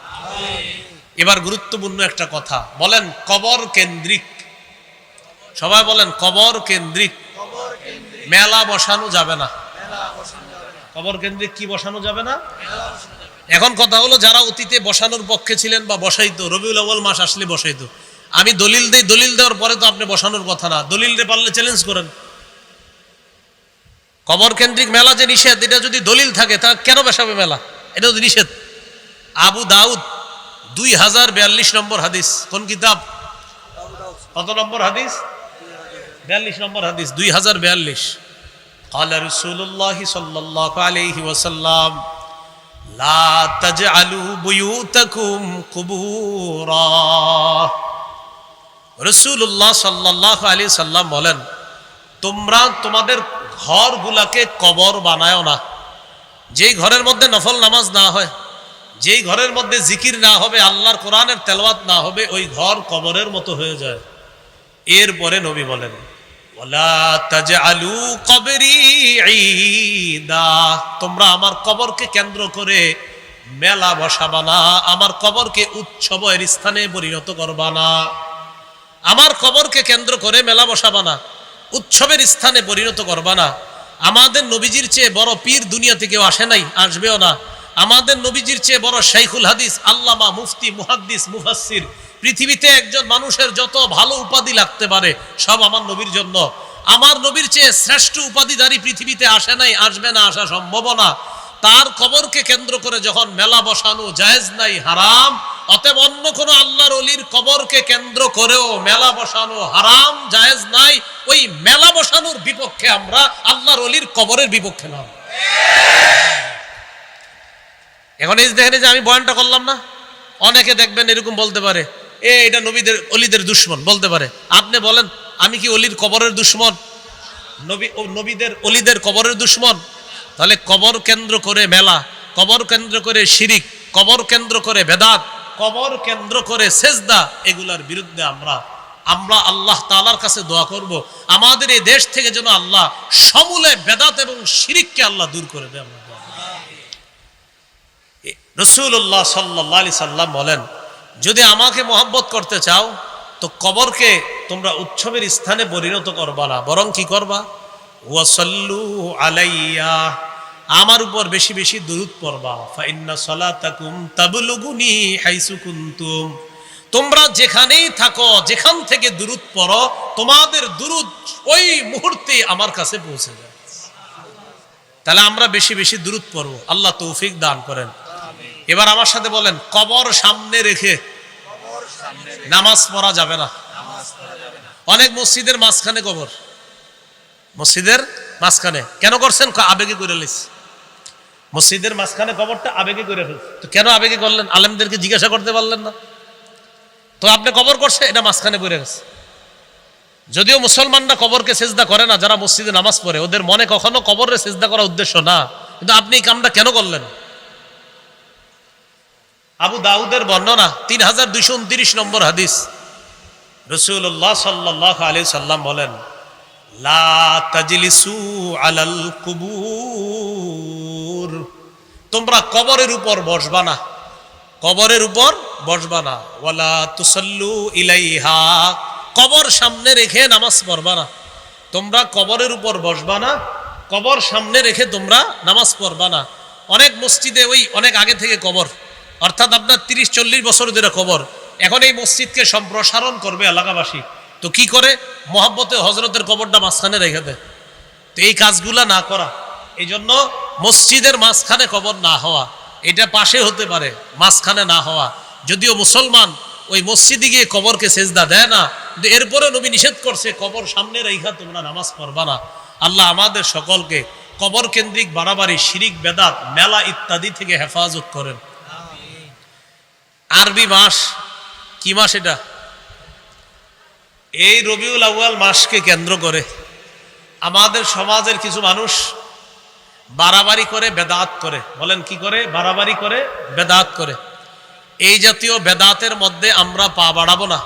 এবার গুরুত্বপূর্ণ একটা কথা বলেন, কবর কেন্দ্রিক, সবাই বলেন কবর কেন্দ্রিক মেলা বসানো যাবে না। কবর কেন্দ্রিক কি বসানো যাবে না? এখন কথা হলো, যারা অতীতে বসানোর পক্ষে ছিলেন বা বসাইতো, রবিউল আউয়াল মাস আসলে বসাইতো, আমি দলিল দেই, দলিল দেওয়ার পরে তো আপনি বসানোর কথা না, দলিল দিয়ে পারলে চ্যালেঞ্জ করেন। কবর কেন্দ্রিক মেলা যে নিষেধ, এটা যদি দলিল থাকে তা কেন বসাবে মেলা? এটা যদি নিষেধ। আবু দাউদ 2042 নম্বর হাদিস, কোন কিতাব? কত নম্বর হাদিস? 42 নম্বর হাদিস, 2042। قال رسول الله صلى الله عليه وسلم لا تجعلوا بيوتكم قبورا, রাসূলুল্লাহ সাল্লাল্লাহু আলাইহি সাল্লাম বলেন, তোমরা তোমাদের ঘরগুলাকে কবর বানায়ও না। যেই ঘরের মধ্যে নফল নামাজ না হয়, যেই ঘরের মধ্যে জিকির না হবে, আল্লাহর কোরআনের তেলাওয়াত না হবে, ওই ঘর কবরের মতো হয়ে যায়। এরপরে নবী বলেন ওয়ালা তাজআলু কবরি ঈদা, তোমরা আমার কবরকে কেন্দ্র করে মেলা বসাবা না, আমার কবরকে উৎসবের স্থানে পরিণত করবা না। আমার কবরকে কেন্দ্র করে মেলা বসাবা না, উৎসবের স্থানে পরিণত করবা না। আমাদের নবীজির চেয়ে বড় পীর দুনিয়াতে কেউ আসে নাই, আসবেও না। আমাদের নবীজির চেয়ে বড় শাইখুল হাদিস, আল্লামা, মুফতি, মুহাদ্দিস, মুফাসসির, পৃথিবীতে একজন মানুষের যত ভালো উপাধি লাগতে পারে সব আমার নবীর জন্য। আমার নবীর চেয়ে শ্রেষ্ঠ উপাধিধারী পৃথিবীতে আসে নাই, আসবে না, আসা সম্ভব না। তার কবরকে কেন্দ্র করে যখন মেলা বসানো জায়েজ নাই, হারাম, অতএব অন্য কোন আল্লাহর ওলির কবরকে কেন্দ্র করেও মেলা বসানো হারাম, জায়েজ নাই। ওই মেলা বসানোর বিপক্ষে আমরা, আল্লাহর ওলির কবরের বিপক্ষে না। এখন এই দেখেন যে আমি বয়ানটা করলাম না, অনেকে দেখবেন এরকম বলতে পারে, এটা নবীদের অলিদের দুশ্মন বলতে পারে। আপনি বলেন, আমি কি অলির কবরের দুশ্মন? নবীদের অলিদের কবরের দুশ্মন? তাহলে কবর কেন্দ্র করে মেলা, কবর কেন্দ্র করে শিরিক, কবর কেন্দ্র করে বেদাত, কবর কেন্দ্র করে সেজদা, এগুলার বিরুদ্ধে আমরা আল্লাহ তাআলার কাছে দোয়া করব, আমাদের এই দেশ থেকে যেন আল্লাহ সমূলে বেদাত এবং শিরিককে আল্লাহ দূর করে দেয়। রাসূলুল্লাহ সাল্লাল্লাহু আলাইহি সাল্লাম বলেন, যদি আমাকে মহব্বত করতে চাও তো কবরকে তোমরা উৎসবের স্থানে পরিণত করবা না, বরং কি করবা? ওয়াসাল্লু আলাইয়া, আমার উপর বেশি বেশি দুরূদ পড়বা। ফাইন্না সালাতাকুম তাবলুগুনি হাইসু কুনতুম, তোমরা যেখানেই থাকো, যেখান থেকে দুরূদ পড়ো, তোমাদের দুরূদ ওই মুহূর্তে আমার কাছে পৌঁছে যায়। তাহলে আমরা বেশি বেশি দুরূদ পড়বো, আল্লাহ তৌফিক দান করেন। এবার আমার সাথে বলেন, কবর সামনে রেখে নামাজ পড়া যাবে না। অনেক মসজিদের মাঝখানে কবর, মসজিদের মাঝখানে কেন করছেন? আবেগে করে লিস, মসজিদের মাঝখানে কবরটা আবেগে করে ফেলছে। তো কেন আবেগে করলেন? আলেমদেরকে জিজ্ঞাসা করতে পারলেন না? তো আপনি কবর করছে, এটা মাঝখানে পড়ে গেছে। যদিও মুসলমানরা কবরকে সেজদা করে না, যারা মসজিদে নামাজ পড়ে, ওদের মনে কখনো কবরে সেজদা করার উদ্দেশ্য না, কিন্তু আপনি এই কামটা কেন করলেন? আবু দাউদের বর্ণনা 3229 নম্বর হাদিস, রাসূলুল্লাহ সাল্লাল্লাহু আলাইহি সাল্লাম বলেন, লা তাজলিসু আলাল কুবুর, তোমরা কবরের উপর বসবা না। কবরের উপর বসবা না। ওয়ালা তুসাল্লু ইলাইহা, কবর সামনে রেখে নামাজ পড়বা না। তোমরা কবরের উপর বসবা না, কবর সামনে রেখে তোমরা নামাজ পড়বা না। অনেক মসজিদে ওই অনেক আগে থেকে কবর, অর্থাৎ আপনার 30-40 বছর ধরে কবর। এখন এই মসজিদকে সম্প্রসারণ করবে এলাকাবাসী, তো কি করে মহব্বতে হজরতের কবরটা মাঝখানে রেখে দেয়। তো এই কাজগুলা না করা, এই জন্য মসজিদের মাঝখানে কবর না হওয়া, এটা পাশে হতে পারে, মাঝখানে না হওয়া। যদিও মুসলমান ওই মসজিদে গিয়ে কবরকে সেজদা দেয় না, কিন্তু এরপরে নবী নিষেধ করছে কবর সামনে রেখা তোমরা নামাজ পড়বা না। আল্লাহ আমাদের সকলকে কবর কেন্দ্রিক বাড়াবাড়ি, শিরিক, বেদাত, মেলা ইত্যাদি থেকে হেফাজত করেন। আরবি মাস কি মাস এটা? এই রবিউল আউয়াল মাসকে কেন্দ্র করে আমাদের সমাজের কিছু মানুষ বাড়াবাড়ি করে, বেদাত করে। বলেন কি করে? বাড়াবাড়ি করে, বেদাত করে। এই জাতীয় বেদাতের মধ্যে আমরা পা বাড়াবো না।